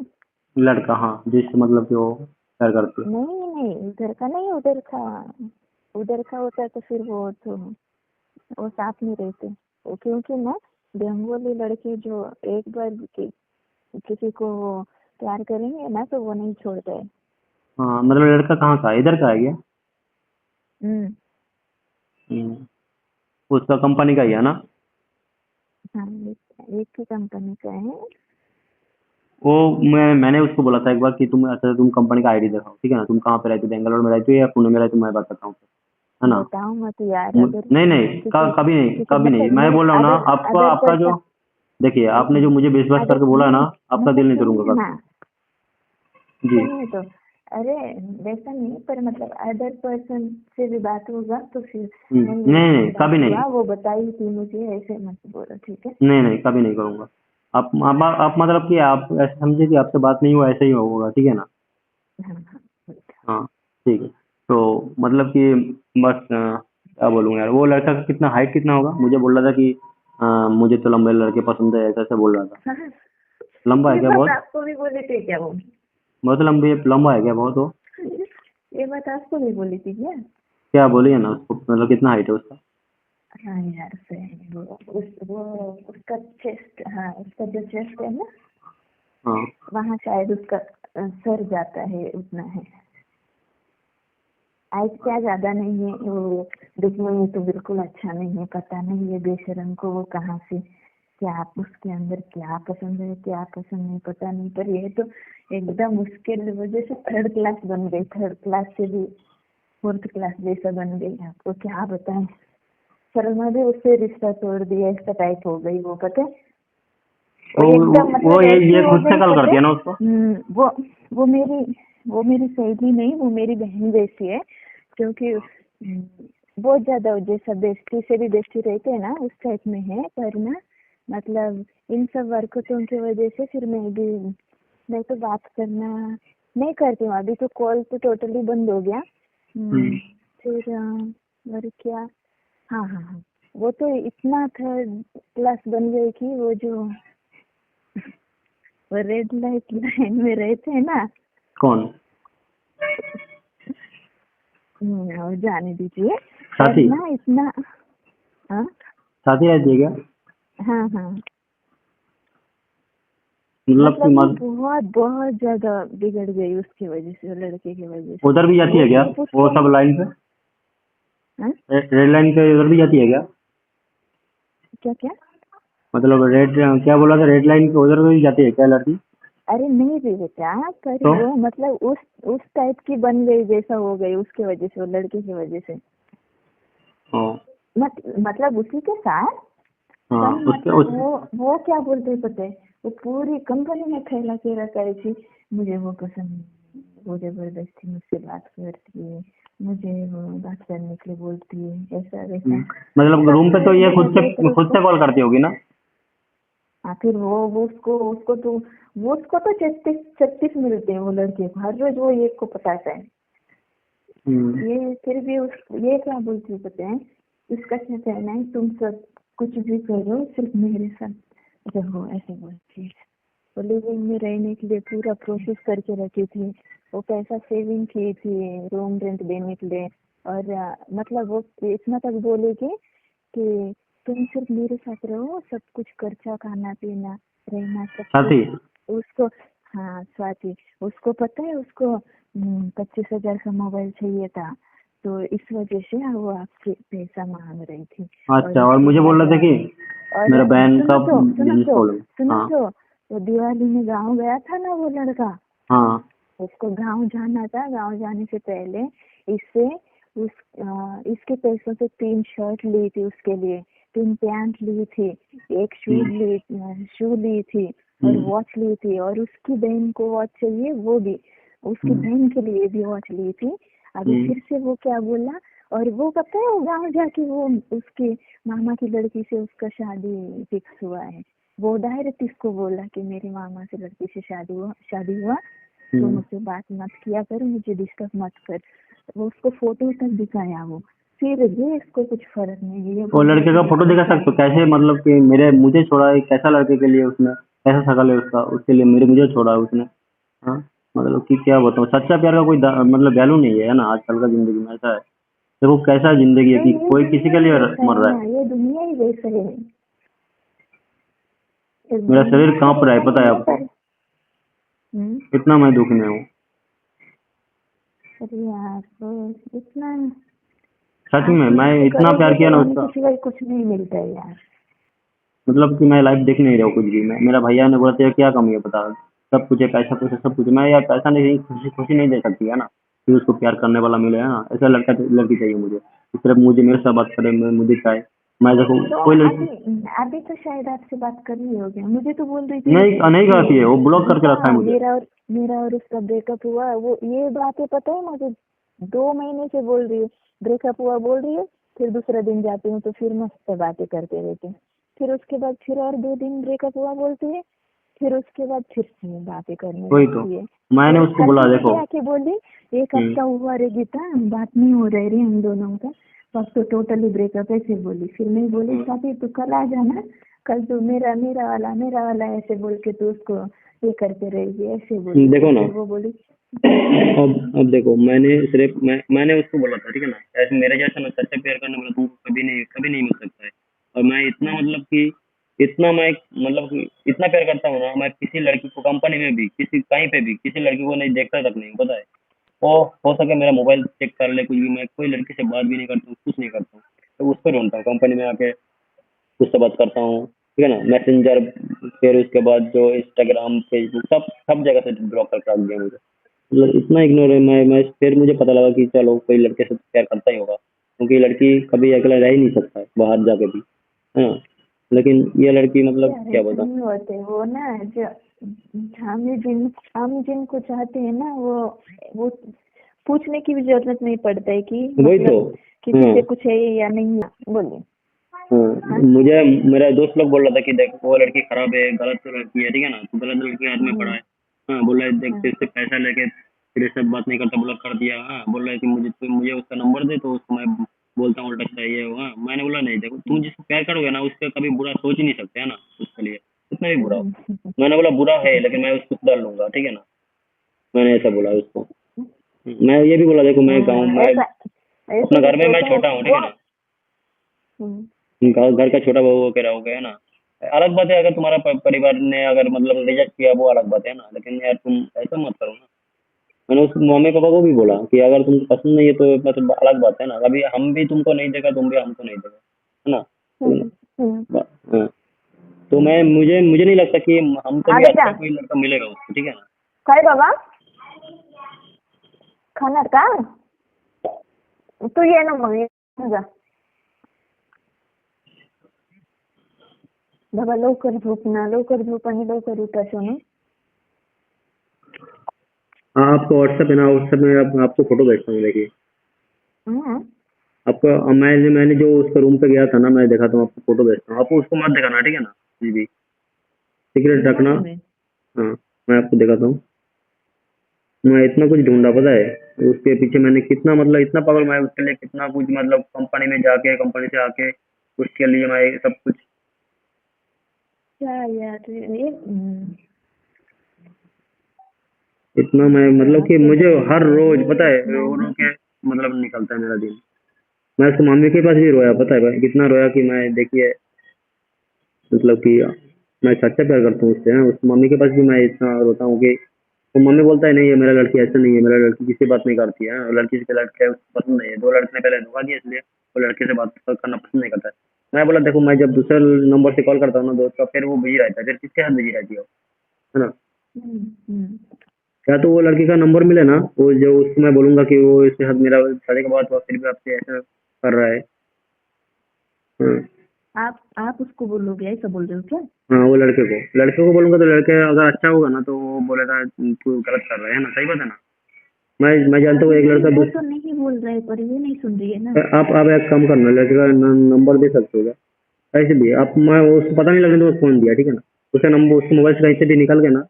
लड़का हाँ, जिससे मतलब कि वो प्यार करती है। नहीं नहीं, उधर का नहीं, उधर का होता तो फिर वो साथ में रहते। वो क्योंकि ना बंगाली लड़के जो एक बार किसी को वो प्यार करेंगे ना तो वो नहीं छोड़ते हैं। हाँ मतलब लड़का कहाँ का है, इधर का है क्या? हम्म। हम्म, उसका कंपनी का ही है ना? हाँ, एक ही कंपनी का है। वो मैंने उसको बोला था एक बार कि तुम अच्छा तुम कंपनी का आईडी दिखाओ ठीक है ना, तुम कहाँ पे रहते हो, बेंगलोर में रहते हो या पुणे में रहते हो, मैं बताता हूँ है ना। बताओ मत यार, अगर नहीं नहीं किसी कभी नहीं, किसी कभी नहीं, मतलब मैं नहीं, बोल रहा हूँ ना अदर आपका, अदर आपका जो पर्सन, देखिए आपने जो देखिए, मुझे विश्वास अदर करके बोला है नहीं ना, नहीं, आपका मतलब दिल नहीं तोड़ूंगा सुनिए कभी। ना, जी सुनिए तो, अरे वैसा नहीं, पर मतलब अदर पर्सन से भी बात होगा तो फिर नहीं, नहीं उससे नहीं कभी बात नहीं, हुआ, वो बताई थी मुझे, ऐसे मत बोलो ठीक है? नहीं नहीं कभी नहीं करूंगा। आप मतलब कि आप ऐसे समझे कि आपसे बात नहीं हुआ ऐसे ही होगा ठीक है ना। हाँ हाँ। हाँ ठीक है, तो मतलब कि बस क्या बोलूँ यार, वो लड़का का कितना हाइट कितना होगा, मुझे बोल रहा था कि मुझे तो लंबे लड़के पसंद है, ऐसा ऐसा बोल रहा था। हाँ, लंबा है ये क्या बात बहुत? आपको भी बोले थे क्या वो? बहुत लंबी लंबा है क्या बहुत वो? ये बात आपको भी बोली थी क्या? क्या बोलिए ना उसको, मतलब कितना हाइट है उसका? हाँ यार से वो उसका चेस्ट, हाँ उसका जो चेस्ट है ना, हाँ वहाँ शायद उसका सर जाता है, उतना है। आज क्या ज्यादा नहीं है वो, दिखने में तो बिल्कुल अच्छा नहीं है, पता नहीं है बेशरम को वो कहाँ से, क्या आप उसके अंदर क्या पसंद है क्या पसंद नहीं पता नहीं, पर ये तो एकदम उसके वजह से थर्ड क्लास बन गई, थर्ड क्लास से भी फोर्थ क्लास जैसा बन गई, आपको क्या बताएं। शर्मा भी उससे रिश्ता तोड़ दिया, इसका टाइप हो गई वो, पता है? वो एकदम वो मतलब ये ऐसी हो खुद से गई, कॉल पता करती है? है ना उसको? वो वो मेरी सहेली नहीं, वो मेरी बहन जैसी है, क्योंकि बहुत ज्यादा जैसा बेस्टी से भी बेस्टी रहते हैं ना उस टाइप में है, पर ना मतलब इन सब हरकतों की वजह से फिर मैं तो बात करना नहीं करती हूँ, अभी तो कॉल तो टोटली बंद हो गया। फिर और क्या, हाँ हाँ हाँ, वो तो इतना थर्ड क्लास बन गई कि वो जो वो रेड लाइट लाइन में रहते हैं ना, कौन? और जाने दीजिए, पर साथी? ना इतना, हाँ साथी रहती है क्या? हाँ हाँ, मतलब कि मतलब कि बहुत बहुत ज्यादा बिगड़ गई उसकी वजह से, वो लड़के की वजह से। उधर भी जाती है क्या सिर्फ वो उसको सब लाइन पे, हाँ? रेड लाइन पे उधर भी जाती है क्या? क्या क्या? मतलब रेड, क्या बोला था, रेड लाइन पे उधर भी जाती है क्या लड़की? अरे नहीं रे बेटा, पर तो वो मतलब उस टाइप की बन गई जैसा हो गई उसके वजह से, वो लड़के की वजह से। हाँ मतलब उसी के साथ हाँ सब, उसके मतलब उस वो क्या बोलते हैं पता है, वो पूरी कंपनी में फैला के रखा है कि मुझे वो पसंद नहीं, वो जबरदस्ती मुझसे बात करती है, मुझे वो बात करने के लिए बोलती है, ऐसा वैसा मतलब रूम पे तो सबके ये जगह तरफ खुद से। से कॉल करती होगी ना? हाँ, फिर वो उसको तो 36 मिलते हैं वो लड़के को हर रोज, वो एक को पटाता है। हम्म, ये फिर भी ये क्या बोलती है पता है, इसका क्या कहना है, तुम सब कुछ भी करो सिर्फ मेरे साथ रहो, ऐसे बोलती है। वो लिविंग में रहने के लिए पूरा प्रोसेस करके रखी थी, वो पैसा सेविंग की थी रूम रेंट देने के लिए, और मतलब वो इतना तक बोलेगी कि तुम सिर्फ मेरे साथ रहो, सब कुछ खर्चा, खाना पीना रहना सब साथी। कुछ उसको। हाँ स्वाति, उसको पता है उसको 25,000 का मोबाइल चाहिए था, तो इस वजह से वो आपसे पैसा मांग रही थी। और अच्छा, और उसके मुझे बोल बाद रहे थे कि और मेरा बहन का सुनो बिजनेस तो प्रॉब्लम। सुनो हाँ तो वो दिवाली में गाँव गया था ना वो लड़का, हाँ उसको गांव जाना था। गांव जाने से पहले इससे इसके पैसों से 3 शर्ट ली थी उसके लिए, 3 पैंट ली थी, एक शू ली थी, और वॉच ली थी, और उसकी बहन को वॉच चाहिए, वो भी उसकी बहन के लिए भी वॉच ली थी। अभी फिर से वो क्या बोला, और वो पता है वो गांव जाके वो उसके मामा की लड़की से उसका शादी फिक्स हुआ है। वो डायरेक्ट इसको बोला कि मेरे मामा से लड़की से शादी हुआ, तो मुझसे बात मत किया कर, मुझे डिस्टर्ब मत कर। वो उसको फोटो तक दिखाया वो, फिर भी इसको कुछ फर्क नहीं है। वो लड़के का फोटो दिखा सकते हो कैसे, मतलब कि मेरे मुझे छोड़ा है, कैसा लड़के के लिए उसने, कैसा शकल है उसका, उसके लिए मुझे छोड़ा है उसने। हाँ, मतलब कि क्या बताऊँ, सच्चा प्यार का कोई मतलब वैल्यू नहीं है ना आजकल का जिंदगी में, ऐसा है। देखो कैसा जिंदगी है कि ये कोई किसी दुनिया के ही लिए वैसा मर है रहा ना, है। ये दुनिया ही वैसा है, ये मेरा शरीर दुनिया कांप रहा है, परेशान पता है है आपको, पर। इतना मैं दुख में हूँ। अरे यार, तो इतना सच में आप मैं उसको इतना प्यार करोगे किया तो ना रोने उसका, के सिवाय कुछ नहीं मिलता है यार। मतलब कि मैं लाइफ देख नहीं रहा हूँ कुछ भी। मेरा भैया ने बोला तेरा क्या कमी है बता, सब कुछ है, पैसा कुछ है, सब कुछ है। मैं यार पैसा नहीं, खुशी खुशी नहीं दे सकती है ना, कि उसको प्यार करने वाला मिले, है ना, ऐसा लड़की चाहिए मुझे, सिर्फ मुझे मेरे साथ बात करे, मुझे चाहे। मैं देखो तो कोई लड़की अभी तो शायद आपसे बात कर रही होगी, मुझे तो बोल रही थी नहीं नहीं करती है, कि वो ब्लॉक करके रखा है दीपा, मुझे। मेरा और उसका ब्रेकअप हुआ, वो ये बातें पता है मुझे 2 महीने से बोल रही है, ब्रेकअप हुआ बोल रही है, फिर दूसरा दिन जाती हूँ तो फिर मस्त बातें करते रहते हैं, फिर उसके बाद फिर और 2 दिन ब्रेकअप हुआ बोलती है, फिर उसके बाद फिर से बातें करने वही तो लगती है। मैंने फिर उसको कल बोला, भी मुझे देखो। आके बोली, एक हम्म, हफ्ता हुआ रे गीता, बात नहीं हो रही हम दोनों का, अब तो टोटली ब्रेकअप है। फिर बोली, फिर मैं बोली स्वाति तू कल आ जाना, कल तो मेरा वाला ऐसे बोल के तू उसको ये करते रहेगी, ऐसे बोली थी। देखो ना, फिर वो बोली अब देखो, मैंने उसको बोला था, ठीक है ना, ऐसे मेरे जैसा ना सच्चा प्यार करने वाला तुमको कभी नहीं मिल सकता है। और मैं इतना मतलब कि इतना मैं मतलब कि इतना प्यार करता हूँ ना, मैं किसी लड़की को कंपनी में भी, किसी कहीं पे भी किसी लड़की को नहीं देखता तक नहीं हूँ, पता है। वो हो सके मेरा मोबाइल चेक कर ले कुछ भी, मैं कोई लड़की से बात भी नहीं करता हूँ, कुछ नहीं करता हूँ, तो उसको ढूंढता हूँ कंपनी में आके, उससे बात करता हूँ, ठीक है ना, मैसेंजर, फिर उसके बाद जो इंस्टाग्राम फेसबुक सब जगह से ब्लॉक करके रख दिया मुझे। मतलब इतना इग्नोर है मैं फिर मुझे पता लगा कि चलो कोई लड़के से प्यार करता ही होगा, क्योंकि लड़की कभी अकेला रह ही नहीं सकता है बाहर जाके भी, हाँ। लेकिन ये लड़की मतलब यार क्या ऐसा बता। नहीं होते वो ना, जो हम जिनको चाहते हैं ना, वो पूछने की भी जरूरत नहीं पड़ता है कि वही तो। मतलब किसी हाँ से कुछ है या नहीं है, बोलिए। हाँ, हाँ? मुझे मेरा दोस्त लोग बोल रहा था कि देख वो लड़की खराब है, गलत लड़की है, ठीक है ना, तो गलत लड़की हाथ में पड़ा है। हाँ, बोल रहा है देख हाँ, तेरे से पैसा लेके तेरे से बात नहीं करता, ब्लॉक कर दिया। हाँ, बोल रहा है कि मुझे उसका नंबर दे तो उसको मैं बोलता हूँ उल्टा चाहिए। हाँ, मैंने बोला नहीं, देखो तुम जिसको प्यार करोगे ना उसका कभी बुरा सोच ही नहीं सकते, है ना, उसके लिए कितना भी बुरा हो। मैंने बोला बुरा है लेकिन मैं उसको सुधार लूंगा, ठीक है ना, मैंने ऐसा बोला उसको। मैं ये भी बोला देखो मैं गाँव हाँ, में ऐसा ऐसे अपना ही घर में मैं होता है छोटा हूँ, ठीक वो। है ना, घर का छोटा बहू वगैरह हो गया ना, अलग बात है अगर तुम्हारा परिवार ने अगर मतलब रिजेक्ट किया वो अलग बात है ना, लेकिन यार तुम ऐसा मत करो ना। मैंने उस मम्मी पापा को भी बोला कि अगर तुमको पसंद नहीं है तो मतलब अलग बात है ना, अभी हम भी तुमको नहीं देखा, तुम भी हमको नहीं देखा, है ना। हम्म, हम्म। हाँ, तो मैं मुझे मुझे नहीं लगता कि हमको आ भी बेटा अच्छा कोई लड़का मिलेगा उसको, ठीक है ना। काय बाबा खाणार का तू ये ना मग ये जा बाबा लवकर झोप ना लवकर झोप आणि लवकर उठा सोनू हाँ, आपको व्हाट्सएप है ना, व्हाट्सएप में आपको फोटो भेजता हूँ, देखिए हम्म, आपको। मैंने मैंने जो उसका रूम पे गया था ना, मैं दिखाता हूँ आपको, फोटो भेजता हूँ आपको, उसको मत दिखाना, ठीक है ना जी भी, सीक्रेट रखना। नहीं, नहीं। हाँ, मैं आपको दिखाता हूँ। मैं इतना कुछ ढूंढा पता है, उसके पीछे मैंने कितना मतलब इतना पागल, मैं उसके लिए कितना कुछ मतलब कंपनी में जाके, कंपनी से आके उसके लिए मैं सब कुछ क्या यार ये इतना मैं मतलब कि आपको मुझे हर रोज पता है ये रो रो के मतलब निकलता है मेरा दिन। मैं उसको मम्मी के पास भी रोया, पता है भाई कितना रोया कि मैं देखिए मतलब कि मैं सच्चा प्यार करता हूँ उससे, है उसकी मम्मी के पास भी मैं इतना रोता हूँ कि वो मम्मी बोलता है नहीं है मेरा लड़की ऐसा नहीं है, मेरा लड़की किसी बात नहीं करती है, लड़की से लड़के उसको पसंद नहीं है, दो लड़के ने पहले धोखा दिया इसलिए वो लड़के से बात करना पसंद नहीं करता है। मैं बोला देखो मैं जब दूसरे नंबर से कॉल करता हूँ ना दोस्त का, फिर वो बिजी रहता है, फिर किसके साथ बिजी रहती हो, है ना। हम्म, या तो वो लड़की का नंबर मिले ना, वो जो उसको मैं बोलूंगा कि वो इसके साथ मेरा शादी के बाद हुआ फिर भी आपसे ऐसा कर रहा है। हाँ, आप उसको बोलोगे ऐसा बोल रहे हो क्या हाँ वो लड़के को बोलूंगा तो लड़के अगर अच्छा होगा ना तो वो बोलेगा तू गलत कर रहा है ना, सही बात है ना। मैं जानता हूँ अरे एक नहीं लड़का वो तो नहीं बोल रहे पर ये नहीं सुन रही है ना आप एक काम करना, लड़के का नंबर दे सकते हो क्या? ऐसे भी आप, मैं उसको पता नहीं लगने तो फोन दिया, ठीक है ना। उसका नंबर उसके मोबाइल से कहीं से भी निकल के ना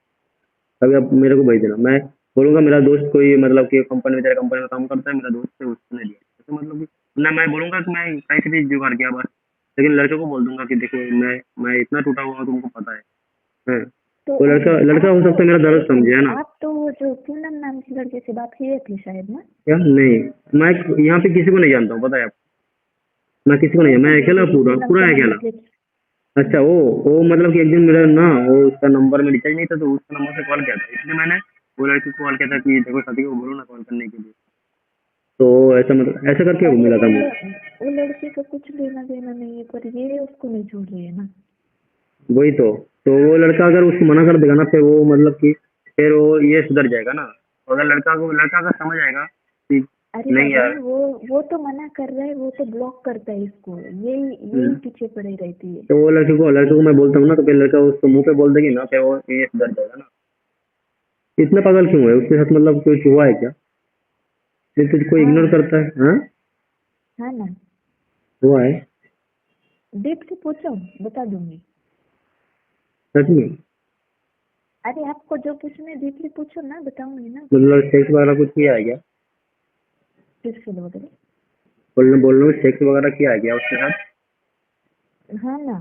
कभी आप मेरे को भेज देना, मैं बोलूंगा मेरा दोस्त कोई मतलब कि कंपनी में, तेरे कंपनी में काम करता है, मेरा दोस्त है उसने दिया, तो मतलब कि ना मैं बोलूंगा कि मैं कहीं से भी जुगाड़ किया बस, लेकिन लड़के को बोल दूंगा कि देखो मैं इतना टूटा हुआ हूं, तुमको पता है। हैं? तो वो लड़का लड़का हो सकता है मेरा दर्द समझे, है ना। आप तो वो जो पूनम नाम की लड़के से बात किए थे शायद ना क्या नहीं, मैं यहाँ पे किसी को नहीं जानता हूँ पता है आपको, मैं किसी को नहीं, वही मैं तो बोल अकेला रही हूँ पूरा पूनम पूरा का अकेला। नंबर ले अच्छा वो मतलब कि एक दिन मेरा ना वो उसका नंबर में रिचार्ज नहीं था, तो उसका नंबर से कॉल किया था, इसलिए मैंने वो लड़की को कॉल किया था कि देखो साथी को बोलो ना कॉल करने के लिए। तो ऐसा मतलब ऐसा करके वो अरे मिला था मुझे। वो लड़के का कुछ लेना देना नहीं है पर ये उसको नहीं छोड़ रही है ना वही तो वो लड़का अगर उसको मना कर देगा ना, फिर वो मतलब कि फिर वो ये सुधर जाएगा ना। तो अगर लड़का अगर समझ आएगा कि अरे नहीं बाबा यार। वो तो मना कर रहा है वो तो ब्लॉक करता है इसको यही पीछे पड़ी रहती है तो वो लड़के को मैं बोलता हूँ ना, तो फिर लड़का उसको मुंह पे बोल देगी ना, फिर वो ये सुधर जाएगा ना। इतना पागल क्यों है उसके साथ, मतलब कुछ हुआ है क्या? फिर तुझको इग्नोर हाँ करता है, हाँ हाँ ना हुआ है दीप से पूछो बता दूंगी सच में? अरे आपको जो पूछना है दीप से पूछो ना बताऊंगी ना मतलब सेक्स वगैरह कुछ किया है क्या? फिर से वगैरह बोलने में सेक्स वगैरह किया है क्या उसके साथ? हाँ ना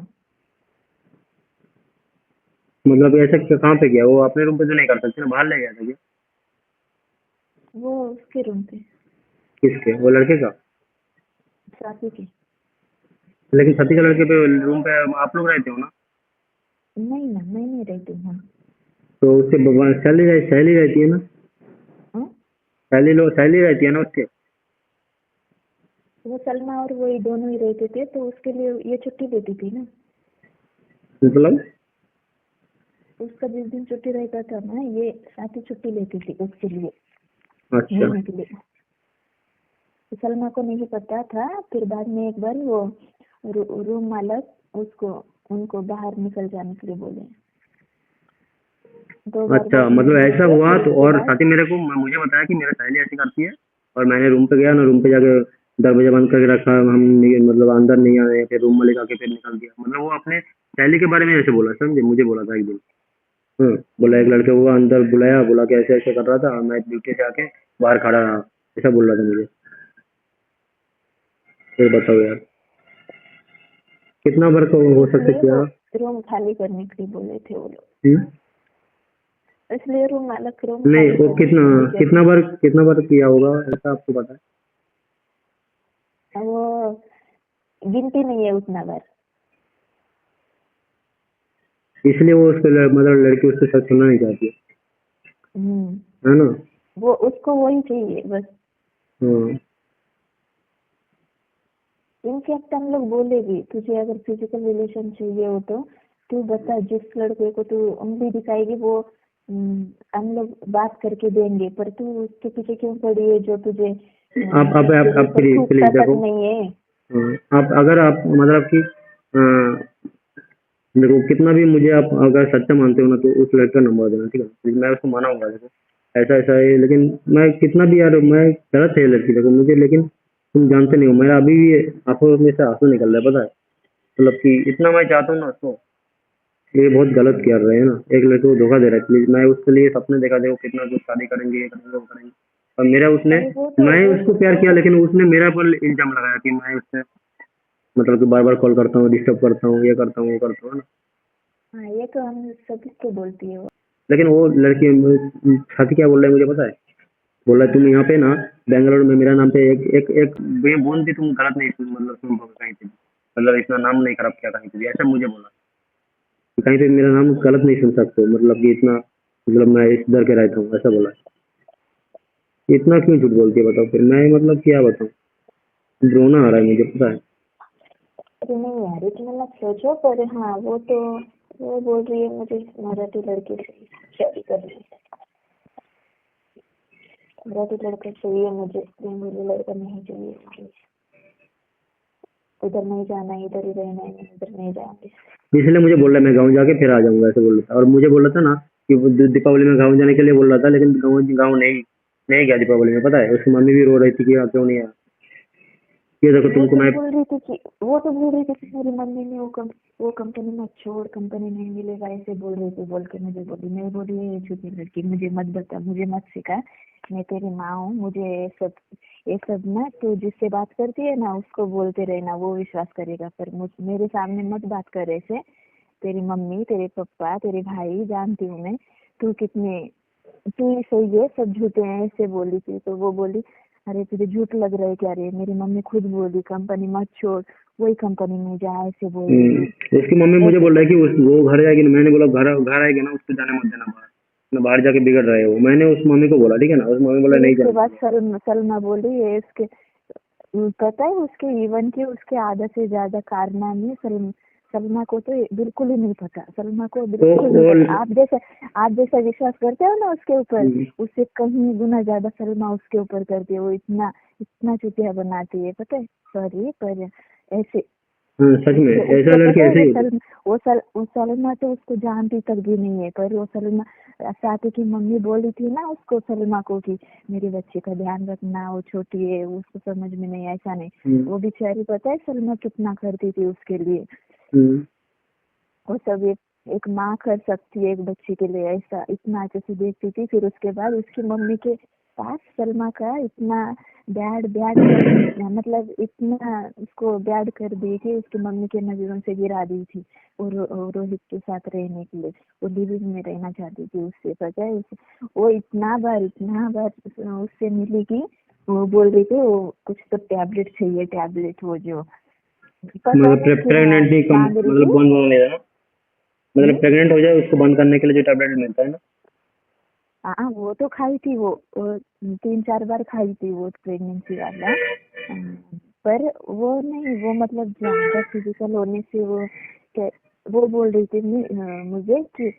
मतलब ऐसा कहाँ पे किया? वो अपने रूम पे तो नहीं कर सकते ना, बाहर ले गया था क्या? वो उसके रूम पे किसके, वो लड़के का? साथी के लेकिन सती के लड़के पे रूम पे आप लोग रहते हो ना। नहीं ना मैं नहीं रहती हूँ तो उसके सहेली रहती है ना, हाँ सहेली रहती है ना उसके। वो सलमा और वही दोनों ही रहते थे तो उसके लिए ये छुट्टी लेती थी ना मतलब उसका जिस दिन छुट्टी रहता था ना ये साथी छुट्टी लेती थी उसके लिए अच्छा मिलने के लिए तो सलमा को नहीं पता था फिर बाद में एक बार वो रूम मालक उसको उनको बाहर निकल जाने के लिए बोले 2 बार अच्छा, बोलने मतलब लगे ऐसा थे हुआ फिर तो, उसके और बाद साथी मेरे को मुझे बताया कि मेरा सहेली ऐसी करती है, और मैंने रूम पे गया ना, रूम पे जाके दरवाजा बंद करके रखा, मतलब अंदर नहीं आए, फिर रूम में लेकर के फिर निकल गया, मतलब वो अपने सहेली के बारे में ऐसे बोला, समझे, मुझे बोला था एक दिन। हाँ, बोला एक लड़के को अंदर बुलाया, बोला कि ऐसे ऐसे कर रहा था, मैं ड्यूटी से आके बाहर खड़ा रहा, ऐसा बोल रहा था मुझे। फिर बताओ यार, कितना बार को हो सकता है इसलिए क्या? वो रूम खाली करने के लिए बोले थे वो लोग हम्म? इसलिए रूम मालक रूम नहीं खाली वो करने के लिए कितना बार किया होगा ऐसा आपको पता है? वो गिनती नहीं है उतना बार इसलिए वो उसको मतलब लड़की उसके साथ सुनना नहीं चाहती है ना। वो उसको वही चाहिए बस। हाँ इनफैक्ट हम लोग बोले भी, तुझे अगर फिजिकल रिलेशन चाहिए हो तो तू बता, जिस लड़के को तू उंगली दिखाएगी वो हम लोग बात करके देंगे, पर तू उसके पीछे क्यों पड़ी है जो तुझे आप प्लीज थूकता तक देखो। नहीं है। आप अगर आप मतलब कि देखो कितना भी मुझे आप अगर सच्चा मानते हो ना तो उस लड़के का नंबर देना, ठीक है। मैं उसको मानाऊंगा, देखो ऐसा ऐसा है, लेकिन मैं कितना भी यार मैं गलत है लड़की, देखो मुझे, लेकिन तुम जानते नहीं हो मेरा अभी भी आंखों में से आंसू निकल रहा है, पता है। मतलब कि इतना मैं चाहता हूँ ना उसको, ये बहुत गलत कर रहे हैं ना, एक लड़के को धोखा दे रहा है। प्लीज, मैं उसके लिए सपने देखा, देखो कितना कुछ शादी करेंगे, ये करेंगे, वो करेंगे, और मेरा उसने, अरे मैं उसको प्यार किया लेकिन उसने मेरा पर इल्जाम लगाया कि मैं उससे मतलब कि बार बार कॉल करता हूँ, डिस्टर्ब करता हूँ, ये करता हूँ, वो करता हूँ, है ना। हाँ, ये तो हम सभी को बोलती है वो। लेकिन वो लड़की साथी क्या बोल रहा है मुझे पता है, बोल रहा है तुम यहाँ पे ना बेंगलोर में मेरा नाम पे एक एक एक ये बोल भी तुम गलत नहीं सुन, मतलब सुन पाओगे कहीं पे भी। मतलब इतना नाम नहीं खराब किया कहीं पे भी, ऐसा मुझे बोला कि कहीं पे मेरा नाम गलत नहीं सुन सकते, मतलब कि इतना, मतलब मैं इस डर के रहता हूँ, ऐसा बोला। इतना क्यों झूठ बोलती है बताओ, फिर मैं मतलब क्या बताऊँ, रोना आ रहा है मुझे, पता है। अरे नहीं यार, इतना मत सोचो, पर हाँ वो तो वो बोल रही है मुझे मराठी लड़के से शादी करनी है, मराठी लड़का चाहिए मुझे, बेंगोली लड़का नहीं चाहिए मुझे, उधर नहीं जाना, इधर ही रहना है, मैं उधर नहीं जाऊंगी। इसलिए मुझे बोल रहा है मैं गाँव जाके फिर आ जाऊंगा, ऐसे बोल रहा था। और मुझे बोल रहा था ना कि वो दीपावली में गाँव जाने के लिए बोल रहा था, लेकिन गाँव गाँव नहीं नहीं गया दीपावली में, पता है। उसकी मम्मी भी रो रही थी कि हाँ, क्यों नहीं आया। ये देखो तुमको मैं, वो तो बोल रही थी कि मेरी मम्मी ने वो कंपनी मत छोड़, कंपनी नहीं मिलेगा, ऐसे बोल रही थी, बोल के मुझे बोली। मैं बोली ये झूठी लड़की, मुझे मत बता, मुझे मत सिखा, मैं तेरी माँ हूँ, मुझे ये सब ना तू जिससे बात करती है ना उसको बोलते रहना, वो विश्वास करेगा, पर मेरे सामने मत बात कर ऐसे। तेरी मम्मी, तेरे पापा, तेरे भाई जानती हूँ मैं, तू कितने, तू ही सही है, सब झूठे हैं, ऐसे बोली थी। तो वो बोली अरे तुझे झूठ लग रहा है क्या रे, मेरी मम्मी खुद बोली कंपनी मत छोड़, वही कंपनी में जा, ऐसे बोल रही थी। उसकी मम्मी मुझे ऐसे बोल रहा है कि वो घर जाएगी ना। मैंने बोला घर घर आएगी ना उसको जाने मत देना बाहर, ना बाहर जाके बिगड़ रहे हो। मैंने उस मम्मी को बोला, ठीक है ना। उस मम्मी बोला फिर नहीं उसके जाना। बाद सलमा बोली ये इसके, पता है उसके इवन के उसके आधा से ज्यादा कारनामे सलमा को तो बिल्कुल ही नहीं पता, सलमा को तो बिल्कुल नहीं वो पता। आप जैसा विश्वास करते हो ना उसके ऊपर, उससे कहीं गुना ज्यादा सलमा उसके ऊपर करती है। वो इतना इतना चुतिया बनाती है, पता है। सॉरी, पर ऐसे सच में ऐसा उसको लड़के पता है ऐसे ही होते। वो सलमा तो उसको जानती तक भी नहीं है, पर वो सलमा, साथी की मम्मी बोली थी ना उसको, सलमा को, कि मेरे बच्चे का ध्यान रखना, वो छोटी है, उसको समझ में नहीं, ऐसा नहीं। वो बेचारी, पता है सलमा कितना करती थी उसके लिए। वो सब एक माँ कर सकती है एक बच्चे के लिए, ऐसा इतना अच्छे से देखती थी। फिर उसके बाद उसकी मम्मी के पास सलमा का इतना बैड बैड मतलब इतना उसको बैड कर दी कि उसकी मम्मी के नजरों से गिरा दी थी। और रोहित के साथ रहने के लिए वो लिविंग में रहना चाहती थी उससे, पता है उसे। वो इतना बार उससे मिली कि वो बोल रही थी वो कुछ तो टैबलेट चाहिए, टैबलेट, वो जो पता मतलब नहीं क्यों प्रेग्नेंट ही कम, मांग रही मतलब थी। बंद होने देना, मतलब प्रेग्नेंट हो जाए उसको बंद करने के लिए जो टैबलेट मिलता है ना। हाँ वो तो खाई थी वो 3-4 बार खाई थी वो प्रेगनेंसी वाला। पर वो नहीं, वो मतलब ज्यादा फिजिकल होने से वो बोल रही थी मुझे कि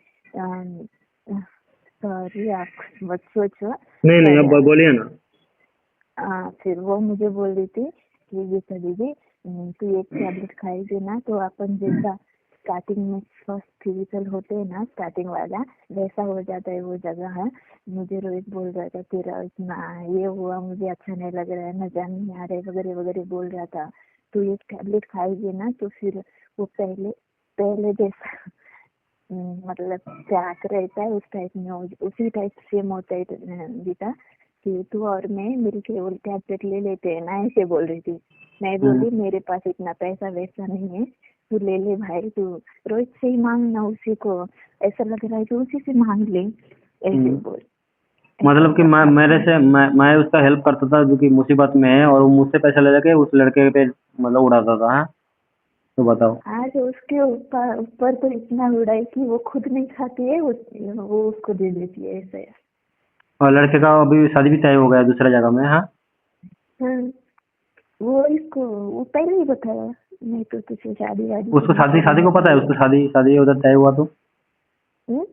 सॉरी आप मत सोचो, नहीं नहीं, पर अब बोलिए ना। फिर वो मुझे बोल रही थी कि गीता दीदी, तू एक टैबलेट खाएगी ना तो अपन जैसा स्टार्टिंग में फर्स्ट फिजिकल होते हैं ना, स्टार्टिंग वाला वैसा हो जाता है वो जगह है। मुझे रोहित बोल रहा था तेरा इतना ये हुआ, मुझे अच्छा नहीं लग रहा है, मजा नहीं आ रहा है, वगैरह वगैरह बोल रहा था। तू एक टैबलेट खाएगी ना तो फिर वो पहले पहले जैसा मतलब प्यास रहता है उस टाइप में उसी टाइप सेम होता है गीता, कि तू और मैं मिलके वो टैबलेट ले लेते हैं ना, ऐसे बोल रही थी। मैं बोली मेरे पास इतना पैसा वैसा नहीं है, तू ले ले भाई, तू रोहित से ही मांगना, उसी को ऐसा लग रहा है कि उसी से मांग ले, ऐसे बोल। मतलब कि मैं उसका हेल्प करता था जो कि मुसीबत में है, और वो मुझसे पैसा ले जाके उस लड़के पे मतलब उड़ाता था। हाँ? तो बताओ। आज उसके ऊपर ऊपर तो इतना उड़ाई कि वो खुद नहीं खाती है, वो उसको दे देती है, ऐसा है। और लड़के का अभी शादी भी तय हो गया दूसरा जगह में। हाँ, हाँ, वो इसको वो पहले ही बताया, नहीं तो तुझे शादी वादी उसको नहीं शादी शादी को करूंगा। पता है, उसको शादी शादी उधर तय हुआ तो हम्म?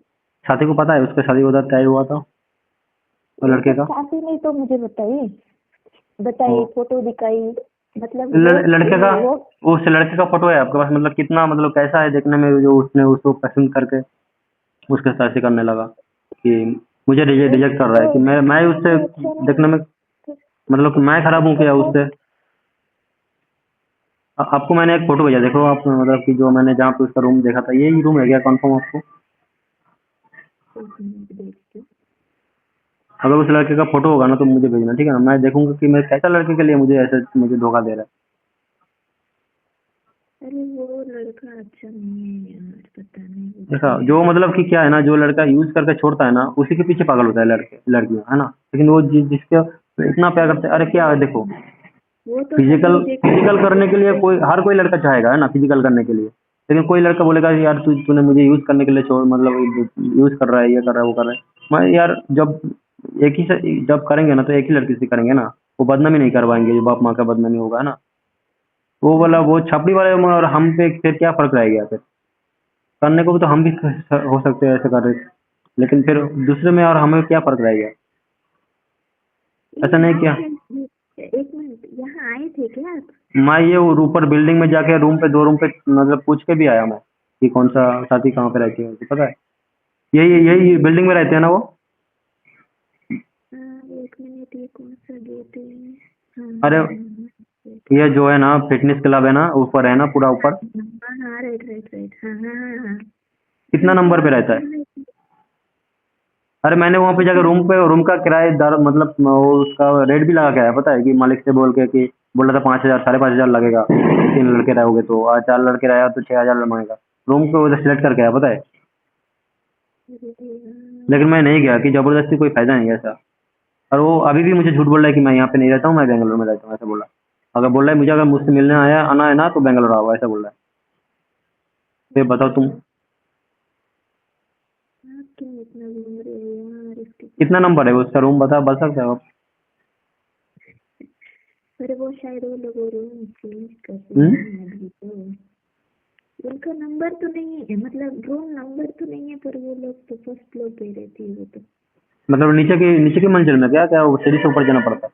शादी को पता है, उसका शादी उधर तय हुआ था और वो लड़के तो का। शादी नहीं तो मुझे बताई, ओ, फोटो दिखाई, मतलब वो लड़के का, वो उस लड़के का फोटो है आपके पास? मतलब कितना, मतलब कैसा है देखने में, जो उसने उसको पसंद करके उसके साथ शादी करने लगा कि मुझे रिजेक्ट कर रहा है कि मैं उससे तो अच्छा देखने में, नहीं मतलब कि मैं खराब हूँ क्या उससे? आपको मैंने एक फोटो भेजा, देखो आप, मतलब कि जो मैंने जहाँ पे उसका रूम देखा था, यही रूम है क्या कंफर्म आपको? देखती हूँ। अगर उस लड़के का फोटो होगा ना तो मुझे भेजना, ठीक है ना? मैं देखूंगा कि मैं कैसा लड़के के लिए मुझे ऐसे मुझे धोखा दे रहा है। अरे वो लड़का अच्छा नहीं है यार, पता नहीं वो देखा, क्यों जो ऐसा। मतलब कि क्या है ना, जो लड़का यूज करके छोड़ता है ना, उसी के पीछे पागल होता है लड़के लड़कियां, है ना? लेकिन वो जिसके इतना प्यार करते हैं, अरे क्या है, देखो, वो तो सब फिजिकल रिजेक्ट फिजिकल करने के लिए कोई, हर कोई लड़का चाहेगा, है ना, फिजिकल करने के लिए। लेकिन कोई लड़का बोलेगा कि यार तूने मुझे यूज करने के लिए छोड़, मतलब यूज कर रहा है, ये कर रहा है, वो कर रहा है। मैं यार, जब एक ही से जब करेंगे ना तो एक ही लड़की से करेंगे ना, वो बदनामी नहीं करवाएंगे, जो बाप माँ का बदनामी होगा, है ना? वो वाला, वो छपड़ी वाले में और हम पे फिर क्या फर्क रह गया? फिर करने को भी तो हम भी हो सकते हैं ऐसे कर रहे, लेकिन फिर दूसरे में और हमें क्या फर्क रह गया? ऐसा ये नहीं किया। आप एक मिनट, यहाँ आए थे क्या आप? मैं ये ऊपर बिल्डिंग में जाके रूम पे, 2 रूम पे, मतलब पूछ के भी आया मैं कि कौन सा साथी कहाँ पे रहती है, मुझे पता है। यही यही बिल्डिंग में रहते हैं ना वो? एक मिनट, ये कौन सा गेट है? हाँ अरे, हाँ हाँ ये जो है ना फिटनेस क्लब है ना, ऊपर है ना, पूरा ऊपर। हाँ हाँ, राइट राइट राइट, हाँ हाँ हाँ हाँ। कितना ठीक है, नंबर पे आप रहता है? बोल रहे थे अरे मैंने वहाँ पे जाकर कितना? रूम का किराएदार, मतलब वो उसका रेट भी लगा के आया, पता है कि मालिक से बोल के कि बोल रहा था 5,000 5,500 लगेगा, 3 लड़के रहोगे तो, और 4 लड़के रहे तो 6,000 मांगेगा। रूम को उधर सेलेक्ट करके आया, पता है। अरे लेकिन मैं नहीं गया कि जबरदस्ती कोई फायदा नहीं है ऐसा। और वो अभी भी मुझे झूठ बोल रहा है कि मैं यहाँ पे नहीं रहता हूँ, मैं बेंगलोर में रहता हूँ, ऐसा बोला। अगर बोल रहा है मुझे, अगर मुझसे मिलने आना है ना तो बेंगलोर आओ, ऐसा बोल रहा है। फिर बताओ तुम, आप क्यों इतना घूम रहे हो यार इसके कितना पीछे? नंबर है उसका रूम, बता सकते हो आप? अरे वो शायद वो लोग रूम चेंज कर रहे हम्म? हैं अभी, तो उनका नंबर तो नहीं है, मतलब रूम नंबर तो नहीं है, पर वो लोग तो फर्स्ट फ्लोर पे रहती है वो तो। मतलब नीचे की मंजिल में क्या क्या वो सीढ़ी से ऊपर जाना पड़ता है?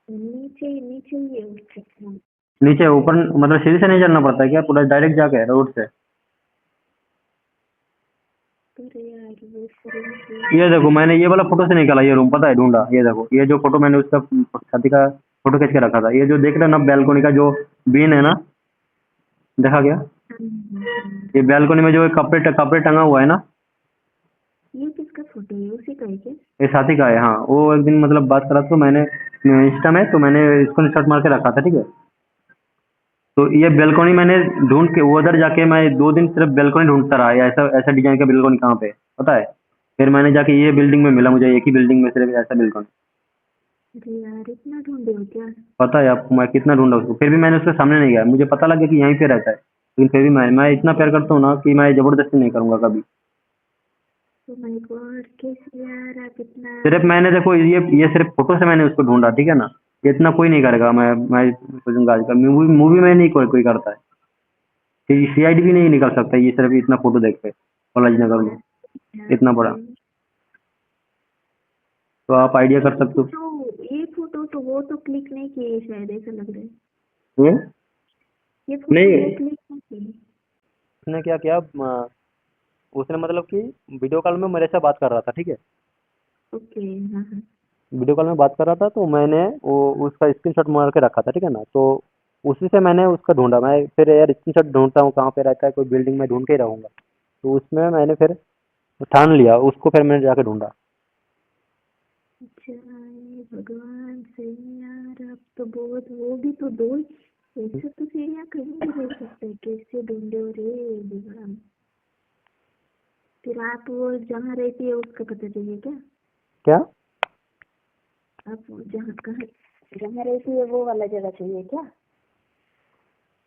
नीचे ही है उसका रूम। नीचे ऊपर, मतलब सीढ़ी से नहीं चढ़ना पड़ता है क्या, पूरा डायरेक्ट जाके रोड से? अरे यार वो रूम के ये देखो, मैंने ये वाला फोटो से निकाला ये रूम, पता है, ढूंढा। ये देखो, ये जो फोटो मैंने उसका शादी का फोटो खींच के रखा था, ये जो देख रहे हो ना बैल्कोनी का जो बीन है ना, देखा क्या? ये बैल्कोनी में जो कपड़े कपड़े टंगा हुआ है ना, ये किसका फोटो है, उसी का है क्या? ये साथी का है। हाँ, वो एक दिन मतलब बात करा तो मैंने इंस्टा में, तो मैंने इसको शॉट मार के रखा था, ठीक है। तो ये बैल्कोनी मैंने ढूंढ के वो उधर जाके मैं 2 दिन सिर्फ बैल्कोनी ढूंढता रहा, या ऐसा ऐसा डिजाइन का बैल्कोनी कहाँ पे है, पता है। फिर मैंने जाके ये बिल्डिंग में मिला मुझे, एक ही बिल्डिंग में सिर्फ ऐसा बैल्कोनी। अरे यार इतना ढूंढे हो क्या? पता है आपको मैं कितना ढूंढा उसको, फिर भी मैंने उसके सामने नहीं गया। मुझे पता लग गया कि यहीं पे रहता है, लेकिन फिर भी मैं इतना प्यार करता हूँ ना कि मैं जबरदस्ती नहीं करूंगा कभी। ओ माय गॉड, कैसे यार आप इतना। सिर्फ मैंने, देखो, ये सिर्फ फोटो से मैंने उसको ढूंढा, ठीक है ना। ये इतना कोई नहीं करेगा। मैं सोचूंगा आजकल मूवी मूवी में नहीं कोई कोई करता है कि सीआईडी भी नहीं निकल सकता ये सिर्फ इतना फोटो देख के कॉलेज नगर में, यार इतना बड़ा। तो आप आइडिया कर सकते हो। ये फोटो तो वो तो क्लिक नहीं किए शायद, ऐसा लग रहा है। ये ये फोटो नहीं, वो क्लिक नहीं किए। उसने क्या किया, उसने मतलब कि वीडियो कॉल में मेरे से बात कर रहा था, ठीक है। ओके, हाँ हाँ। वीडियो कॉल में बात कर रहा था तो मैंने वो उसका स्क्रीनशॉट मार के रखा था, ठीक है ना। तो उसी से मैंने उसका ढूंढा। मैं फिर यार स्क्रीनशॉट ढूंढता हूँ कहाँ पे रहता है, कोई बिल्डिंग में ढूंढ के ही रहूंगा। तो उसमें मैंने फिर ठान लिया उसको, फिर मैंने जाके ढूंढा। अच्छा ये भगवान सही यार, आप तो बहुत, वो भी तो दो, ऐसे तो सीढ़ियाँ कहीं भी रह सकते हैं, कैसे ढूंढे हो रे भगवान। फिर आप वो जहाँ रहती है उसका पता चाहिए क्या? क्या? आप जहाँ कहाँ जहाँ रहती है वो वाला जगह चाहिए क्या?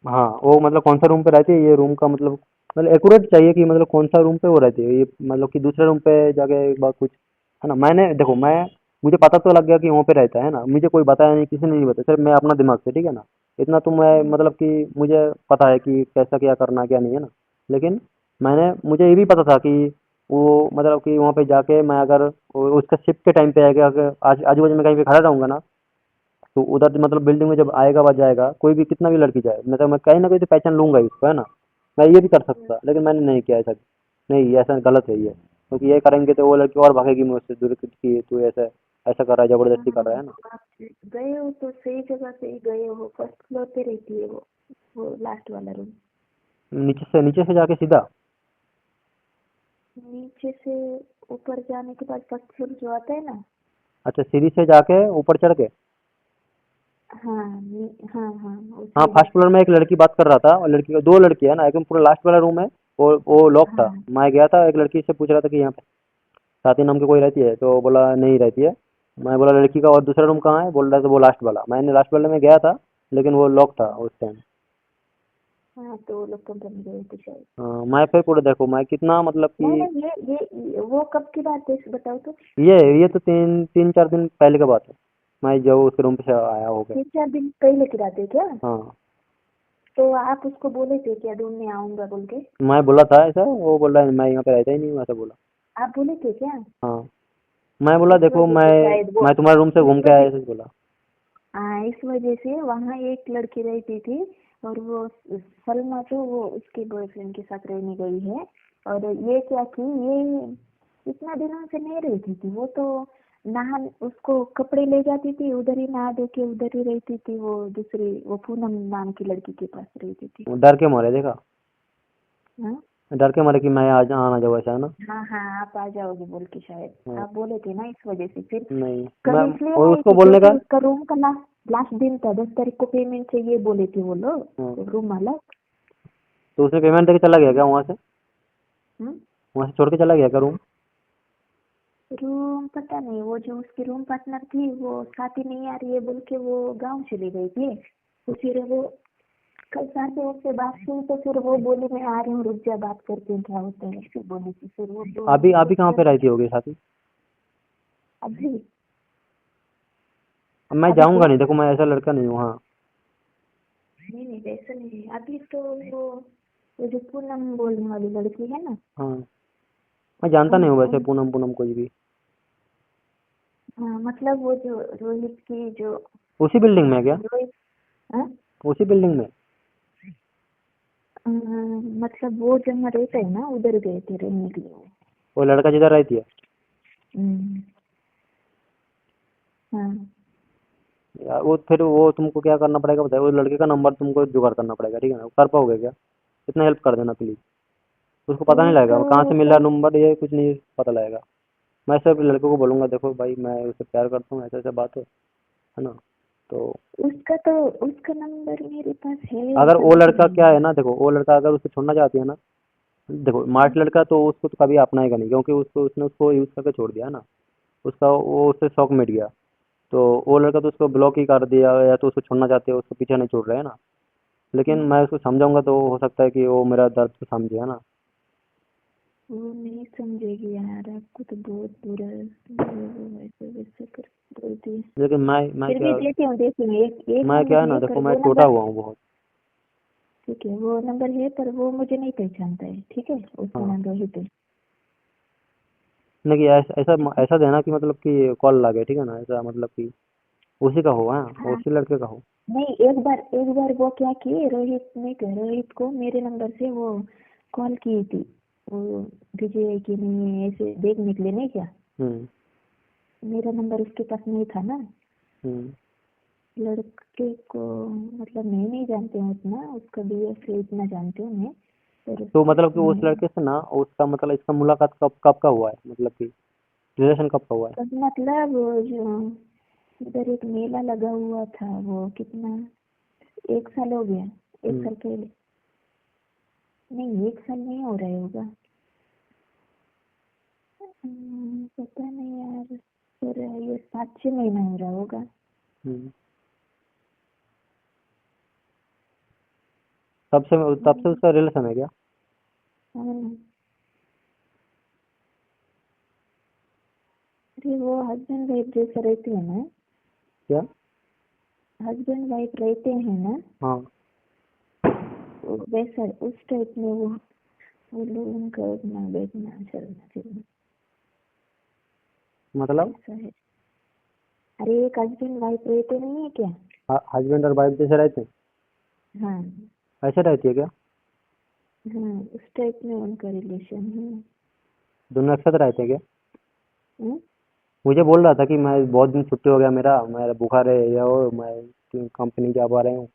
हाँ वो मतलब कौन सा रूम पे रहती है, ये रूम का मतलब एक्यूरेट चाहिए कि मतलब कौन सा रूम पे वो रहती है, ये मतलब कि दूसरे रूम पे जाके एक बार कुछ, है ना। मैंने देखो मैं, मुझे पता तो लग गया कि वहाँ पे रहता है ना, मुझे कोई बताया नहीं, किसी ने नहीं बताया, सिर्फ मैं अपना दिमाग से, ठीक है ना। इतना तो मैं मतलब कि मुझे पता है कि कैसा क्या करना क्या नहीं, है ना। लेकिन मुझे ये भी पता था कि वो मतलब कि वहाँ पे जाके मैं अगर उसका शिफ्ट के टाइम पे आएगा, अगर आज आजू बाजू में कहीं पे खड़ा रहूंगा ना, तो उधर मतलब बिल्डिंग में जब आएगा व जाएगा, कोई भी कितना भी लड़की जाए, मतलब मैं कहीं ना कहीं तो पहचान लूंगा ही उसको, है ना। मैं ये भी कर सकता, लेकिन मैंने नहीं किया ऐसा। नहीं, ऐसा गलत है ये, क्योंकि ये करेंगे तो वो लड़की और भागेगी मुझसे दूर कि तू ऐसा ऐसा कर रहा है, जबरदस्ती कर रहा है ना। तो आप गए हो तो सही जगह पे ही गए हो, फर्स्ट फ्लोर पे रहती है वो लास्ट वाला रूम। नीचे से जाके सीधा। नीचे से ऊपर जाने के बाद फर्स्ट फ्लोर जो आता है ना। अच्छा, सीढ़ी से जाके ऊपर चढ़ के। हाँ हाँ हाँ, हाँ, उसी में। फर्स्ट फ्लोर में एक लड़की बात कर रहा था, और लड़की दो लड़की है ना, एकदम पूरा लास्ट वाला रूम है, वो लॉक था। हाँ मैं गया था, एक लड़की से पूछ रहा था कि यहाँ पे स्वाति नाम की कोई रहती है, तो बोला नहीं रहती है। मैं बोला लड़की का और दूसरा रूम कहाँ है, बोल रहा था वो लास्ट वाला। मैंने लास्ट वाले में गया था, लेकिन वो लॉक था उस टाइम। हाँ, तो वो लोग कंपनी गए थे शायद। मैं फिर पूरा देखो मैं कितना मतलब नहीं कि, नहीं, ये वो कब की बात है बताओ तो। ये तो तीन तीन चार दिन पहले का बात है, मैं जब उसके रूम पे से आया हो गया। 3-4 दिन पहले की बात है क्या? हाँ, तो आप उसको बोले थे क्या ढूंढने आऊंगा बोल के? मैं बोला था ऐसा, वो बोल रहा है मैं यहाँ पे रहता ही नहीं हूँ, ऐसा बोला। आप बोले थे क्या? हाँ, मैं बोला इस देखो वजह मैं से शायद वो, मैं तुम्हारे रूम से इस घूम के आया, वजह, ऐसे बोला। हाँ इस वजह से वहाँ एक लड़की रहती थी, और वो सलमा तो वो उसके बॉयफ्रेंड के साथ रहने गई है। और ये क्या की, ये इतना दिनों से नहीं रहती थी वो तो। नहा, उसको कपड़े ले जाती थी, उधर ही नहा धो के उधर ही रहती थी। वो दूसरी, वो पूनम नाम की लड़की के पास रहती थी। वो डर के मारे देखा, हाँ डर के मारे कि मैं आज आना जाऊँ, ऐसा है ना। हाँ हाँ, आप आ जाओगे बोल के शायद हाँ, आप बोले थे ना, इस वजह से फिर नहीं, कल मैं इसलिए और आई उसको थी बोलने क्योंकि का। उसका रूम का लास्ट दिन था, 10 तारीख को पेमेंट चाहिए बोले थे वो हाँ, लोग, रूम मालक। तो उसने पेमेंट देके चला गया क्या वहाँ से? हम्म? वहाँ से छोड़ के चला गया क्या रूम? रूम पता नहीं, वो जो उसकी रूम पार्टनर थी वो साथी नहीं आ रही है बोल के वो गांव चली गई थी। तो फिर वो कल साथी उससे बात की, तो फिर वो बोली मैं आ रही हूँ, रुक जा बात करते हैं क्या होता है, फिर बोली थी। फिर वो दो अभी कुछ अभी कहाँ पे दिन रहती होगी साथी? अभी अब मैं अभी जाऊँगा क्या? नहीं, देखो मैं ऐसा लड़का नहीं हूँ। हाँ, नहीं नहीं, वैसा नहीं है अभी तो। वो जो पूनम बोलने वाली लड़की है ना। हाँ, मैं जानता हाँ नहीं हूँ वैसे उन, पूनम पूनम कुछ भी। हाँ मतलब वो जो रोहित की जो, उसी बिल्डिंग में है क्या? रोहित, हाँ? उसी बिल्डिंग में? मतलब वो जहाँ रहता है ना उधर गए थे रहने के लिए। वो लड़का जिधर रहती है? हम्म, हाँ यार वो फिर वो तुमको क्या करना पड़ेगा बताओ, उस लड़के का नंबर तुमको जुगाड़ करना पड़ेगा, ठीक है ना। कर पाओगे क्या? इतना हेल्प कर देना प्लीज। उसको पता नहीं वो लगेगा तो वो कहाँ से मिल रहा वो नंबर, ये कुछ नहीं पता लगेगा। मैं सिर्फ लड़के को बोलूंगा देखो भाई मैं उससे प्यार करता हूँ, ऐसा ऐसा बात है ना। तो उसका नंबर मेरे पास है, अगर ऐसा वो नहीं लड़का क्या है। है ना, देखो वो लड़का अगर उसको छोड़ना चाहती है ना, देखो हाँ, स्मार्ट लड़का तो उसको तो कभी अपनाएगा नहीं, क्योंकि उसने उसको यूज करके छोड़ दिया है ना। उसका वो उससे शौक मिट गया। तो वो लड़का तो उसको ब्लॉक ही कर दिया, या तो उसको छोड़ना चाहते हो, उसको पीछे नहीं छोड़ रहे है ना। लेकिन मैं उसको समझाऊंगा तो हो सकता है कि वो मेरा दर्द को समझे, है ना। वो नहीं समझेगी यार, आपको तो बहुत बुरा वो ऐसे वैसे कर बोलती है। लेकिन मैं फिर भी क्या, देती हूँ, एक मैं क्या नंबर है ना है देखो पर मैं वो टूटा नंबर, हुआ हूँ बहुत। ठीक है वो नंबर है पर वो मुझे नहीं पहचानता है, ठीक है उसका हाँ, नाम रोहित है। नहीं ऐसा ऐसा ठीक है। ऐसा देना कि मतलब कि कॉल लगे, ठीक है ना, ऐसा मतलब कि उसी का हो, हाँ हाँ, उसी लड़के का हो। नहीं एक बार वो क्या किए, रोहित को मेरे नंबर से वो कॉल की थी। वो बिजी है कि नहीं है ऐसे देखने के लिए, नहीं क्या? हम्म। मेरा नंबर उसके पास नहीं था ना। हम्म। लड़के को मतलब मैं नहीं जानती हूँ उतना, उसका बीएफ से इतना जानती हूँ मैं। पर तो मतलब कि उस मैं, लड़के से ना उसका मतलब इसका मुलाकात कब कब का हुआ है, मतलब कि रिलेशन कब का हुआ है? तब मतलब वो जो इधर एक मेला लगा हुआ था, वो कितना, 1 साल हो गया, एक हम्म। साल पहले। नहीं 1 साल नहीं हो रहा होगा। पता नहीं यार, पर ये 5-6 महीना हो रहा होगा। हम्म। तब से उसका रिलेशन है क्या? हाँ ना। अरे वो हस्बैंड वाइफ जैसा रहती है ना, क्या? हस्बैंड वाइफ रहते हैं ना, हाँ वो वैसा उस टाइप में वो लोग उनका उठना बैठना चलना फिरना मतलब ऐसा है। अरे एक हस्बैंड वाइफ रहते नहीं है क्या? हस्बैंड और वाइफ जैसे रहते हैं, हाँ ऐसे रहती है क्या? हाँ, उस टाइप में उनका रिलेशन है। दोनों एक साथ रहते हैं क्या? हम्म? मुझे बोल रहा था कि मैं बहुत दिन छुट्टी हो गया मेरा बुखार है या वो मैं कंपनी जा पा रहा हूँ,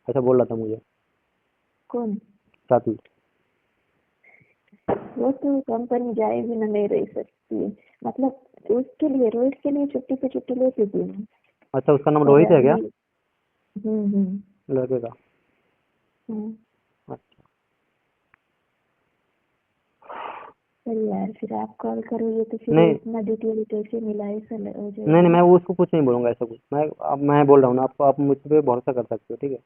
ऐसा बोल रहा था मुझे कौन? साथी। वो तो कंपनी जाए बिना नहीं रह सकती है, मतलब उसके लिए रोहित के लिए छुट्टी पे छुट्टी लेती थी मैं। अच्छा, उसका नाम पर रोहित है क्या, अभी लड़के का? हम्म। अच्छा। पर यार फिर आप कॉल करोगे तो फिर नहीं इतना डिटेल कैसे मिला ऐसा हो नहीं नहीं, जाएगा। मैं वो उसको कुछ नहीं बोलूंगा ऐसा कुछ। मैं बोल रहा हूँ ना आपको, आप मुझ पे भरोसा कर सकते हो, ठीक है?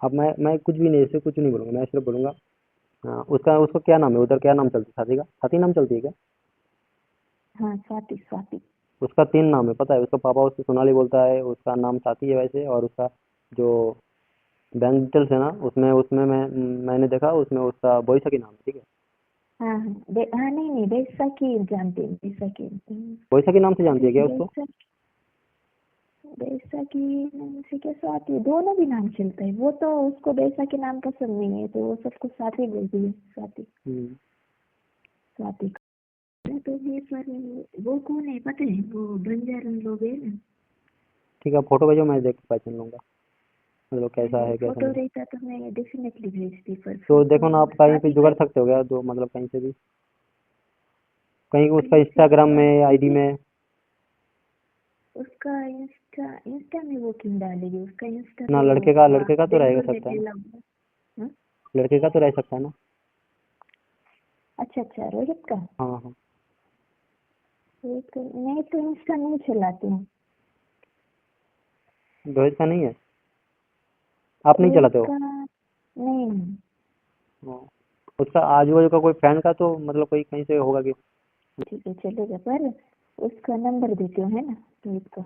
अब मैं कुछ भी नहीं, ऐसे कुछ नहीं बोलूंगा, मैं सिर्फ बोलूंगा हाँ, उसका क्या नाम है उधर, क्या नाम चलती है साथी का, साथी नाम चलती है क्या? हाँ स्वाति स्वाति। उसका 3 नाम है पता है, उसका पापा उसको सोनाली बोलता है, उसका नाम साथी है वैसे, और उसका जो बैंक डिटेल्स है ना उसमें उसमें मैंने देखा उसमें उसका बोईसकी नाम है, ठीक है? हाँ हाँ हाँ नहीं नहीं बैसाखी जानते हैं बैसाखी। बोईसकी नाम से जानती अरे है क्या उसको? बैसाखी बैसाखी नाम से क्या स्वाति दोनों भी नाम चलता है, वो तो उसको बैसाखी नाम पसंद नहीं है तो वो सबको स्वाति बोलती है स्वाति हम्म, स्वाति। तो ये पर वो कौन है पता है, वो बंजारन लोग है ना। ठीक है, फोटो भेजो, मैं देख के पहचान लूंगा मतलब कैसा अरे है कैसा फोटो नहीं। रहता तो मैं डेफिनेटली भेजती, पर तो फोटो देखो ना, आप कहीं पे स्वाति जुगाड़ का सकते हो क्या, तो मतलब कहीं से भी, कहीं उसका कहीं से इंस्टाग्राम में आईडी स्वाति में। उसका इंस्टा इंस्टा में वो क्यों डालेगी, उसका इंस्टा ना तो लड़के का तो रहेगा बेंगलोर में सकता है ना, फैला हुआ है। हाँ? लड़के का तो रह सकता है ना। अच्छा अच्छा रोहित का। हाँ हाँ। रोहित का मैं तो इंस्टा नहीं चलाती हूँ। रोहित का नहीं है, आप नहीं रोहित चलाते हो? का नहीं नहीं। हाँ। उसका आजू बाजू का कोई फ्रेंड का तो मतलब कोई कहीं से होगा कि। ठीक है चलेगा, पर उसका नंबर देती हूँ है ना रोहित का।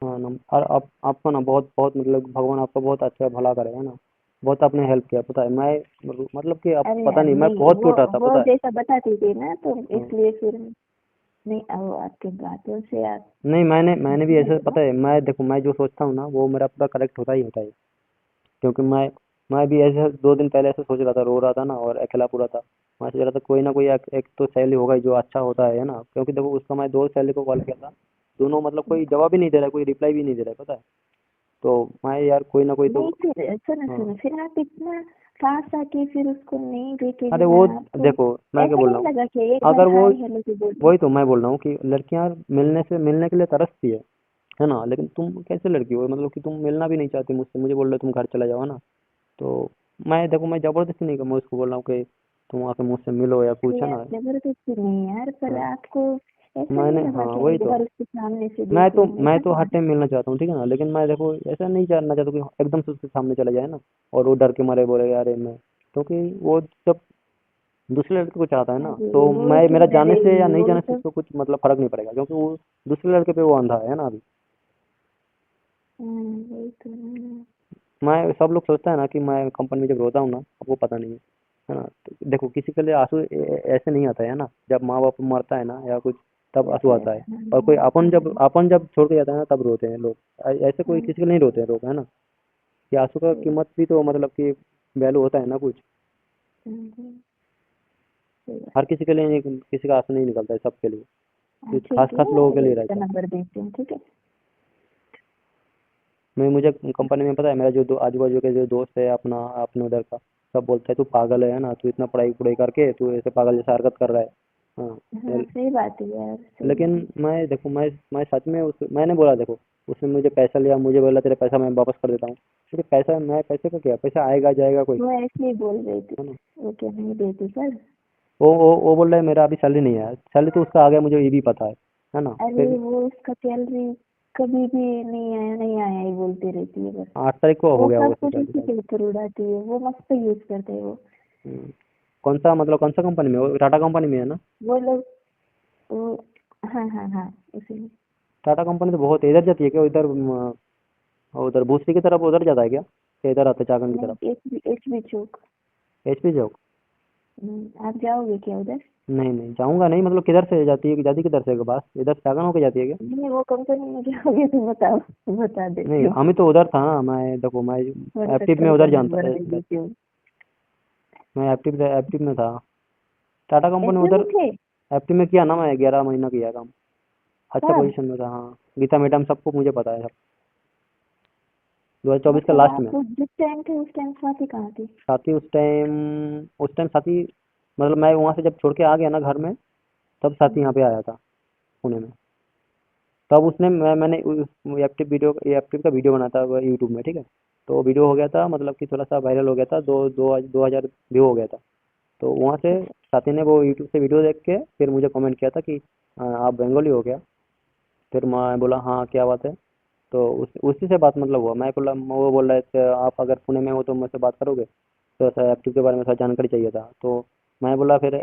हाँ नम और आपको ना बहुत बहुत मतलब भगवान आपका बहुत अच्छा भला करे, है ना? बहुत आपने हेल्प किया पता है, मैं मतलब कि आप अरे पता यार नहीं, मैं नहीं, बहुत वो छोटा था वो पता है। जैसा बताती थी ना तो हाँ। इसलिए फिर नहीं, अब आपके बातों से आप नहीं, मैंने भी समझ ऐसे लो। पता है, मैं देखो मैं जो सोचता हूँ ना वो मेरा पूरा करेक्ट होता ही होता है, क्योंकि मैं भी ऐसे 2 दिन पहले ऐसे सोच रहा था, रो रहा था ना और अकेला पूरा था। मैं सोच रहा था कोई ना कोई एक तो सहेली होगा ही जो अच्छा होता है ना? क्योंकि देखो उसका मैं 2 सहेली को कॉल किया था, दोनों मतलब कोई जवाब ही नहीं दे रहा है, कोई रिप्लाई भी नहीं दे रहा है पता है। तो मैं यार कोई ना कोई तो। नहीं फिर सुनो हाँ। सुनो, फिर आप इतना पास आके फिर उसको नहीं देखे अरे बिना वो आपको देखो, मैं क्या ऐसा बोल रहा नहीं हूँ, लगा कि एक बार अगर वो हाय हेलो तो बोल दो। वही तो मैं बोल रहा हूँ कि लड़कियां मिलने के लिए तरसती है ना? लेकिन तुम कैसे लड़की हो मतलब कि तुम मिलना भी नहीं चाहती मुझसे, मुझे बोल रहे हो तुम घर चला जाओ, है ना? तो मैं देखो मैं जबरदस्ती नहीं, मैं उसको बोल रहा हूँ कि तुम आके मुझसे मिलो या अरे कुछ, है यार ना? जबरदस्ती नहीं यार, पर हाँ, आपको ऐसा नहीं मैंने लगा हाँ कि वही एक तो, बार उसके सामने से मैं देख तो लूँ, मैं ऐसा तो नहीं हर ना। टाइम मिलना चाहता हूँ, ठीक है ना? लेकिन मैं देखो ऐसा नहीं करना चाहता कि एकदम से उसके सामने चला जाए ना, और वो डर के मारे बोलेगा अरे मैं, क्योंकि वो जब दूसरे लड़के को चाहता है ना, अरे तो वो मैं तो मेरा जाने से या मेरे नहीं वो जाने से तो उसको कुछ मतलब फर्क नहीं पड़ेगा, क्योंकि वो दूसरे लड़के पे वो अंधा है ना अभी। वही तो ना। मैं सब लोग सोचता है ना कि मैं कंपनी में जब रोता हूँ ना, आपको पता नहीं है ना? तो देखो किसी के लिए आंसू ऐसे नहीं आता है ना, जब माँ बाप मरता है ना या कुछ, तब आंसू अच्छा आता है। हाँ और कोई हाँ अपन जब छोड़ के जाता है ना तब रोते हैं लोग। ऐसे कोई हाँ किसी के लिए नहीं रोते हैं लोग, है ना? कि आंसू का हाँ, कीमत भी तो मतलब कि वैल्यू होता है ना कुछ। हाँ, सही बात। हर किसी के लिए नहीं, किसी का आंसू नहीं निकलता है सबके लिए, हाँ कुछ खास ठीक खास लोगों है, के लिए रोहित का रहता है। नंबर देती हूँ ठीक है। मुझे कंपनी में पता है, मेरा जो आजू बाजू के जो दोस्त है अपना अपने उधर का, सब बोलता है तू पागल है ना? तू इतना पढ़ाई पढ़ाई करके तू ऐसे पागल जैसा हरकत कर रहा है। हाँ। हाँ सही बात है यार, सही लेकिन बात है। मैं देखो मैं सच में मैंने बोला देखो, उसने मुझे पैसा लिया, मुझे बोला तेरा पैसा मैं वापस कर देता हूँ। मुझे पैसा, मैं पैसे का क्या, पैसा आएगा जाएगा कोई, वो ऐसे ही बोल रही थी, है ना? वो क्या नहीं देती पर। वो बोल रहा है मेरा अभी सैलरी नहीं आया, सैलरी तो उसका आ गया मुझे ये भी पता है ना? अरे फिर वो उसका सैलरी कभी भी नहीं आया ही बोलती रहती है बस। 8 तारीख को हो वो गया सब होगा कुछ शायद। उसी के ऊपर उड़ाती है, वो मस्त यूज करते हैं वो। कौन सा मतलब कौन सा कंपनी में, वो टाटा कंपनी में है ना? वो लोग वो हाँ उसी में। टाटा कंपनी तो बहुत इधर जाती है क्या, इधर उधर भूसरी की तरफ उधर जाता है क्या, या इधर आता है चाकन की तरफ? नहीं, HB चौक। HP चौक? आप जाओगे क्या उधर? नहीं जाऊंगा नहीं, मतलब किधर से जाती है, जाती किधर से बस इधर चाकन होके जाती है क्या? नहीं, वो कंपनी में जाओगे तो बताओ, बता देती नहीं हूँ। हम तो उधर था ना, मैं देखो मैं एक्टिव में कॉन्ट्रैक्टर का उधर जानता नंबर दे देती हूँ। मैं एक्टिव में था, टाटा कंपनी ऐसे उधर। में थे एक्टिव में किया ना, मैं 11 महीना किया काम, अच्छा सब। पोजीशन में था। हाँ गीता मैडम सबको मुझे पता है सब। 2024 का मतलब लास्ट में। आप जिस टाइम थे उस टाइम स्वाति कहाँ थी? साथी उस टाइम साथी, मतलब मैं वहाँ से जब छोड़ के आ गया ना घर में, तब साथी यहाँ पे आया था पुणे में। तब उसने मैंने एक्टिव का वीडियो बनाया था यूट्यूब में, ठीक है। तो वीडियो हो गया था, मतलब कि थोड़ा सा वायरल हो गया था, 2,000 व्यू हो गया था। तो वहाँ से साथी ने वो यूट्यूब से वीडियो देख के फिर मुझे कमेंट किया था कि आप बंगाली हो क्या? फिर मैं बोला हाँ क्या बात है। तो उसी से बात मतलब हुआ। मैं बोला, वो बोल रहे थे आप अगर पुणे में हो तो मुझसे बात करोगे, तो ऐसा एक्टिव के बारे में थोड़ा जानकारी चाहिए था। तो मैं बोला फिर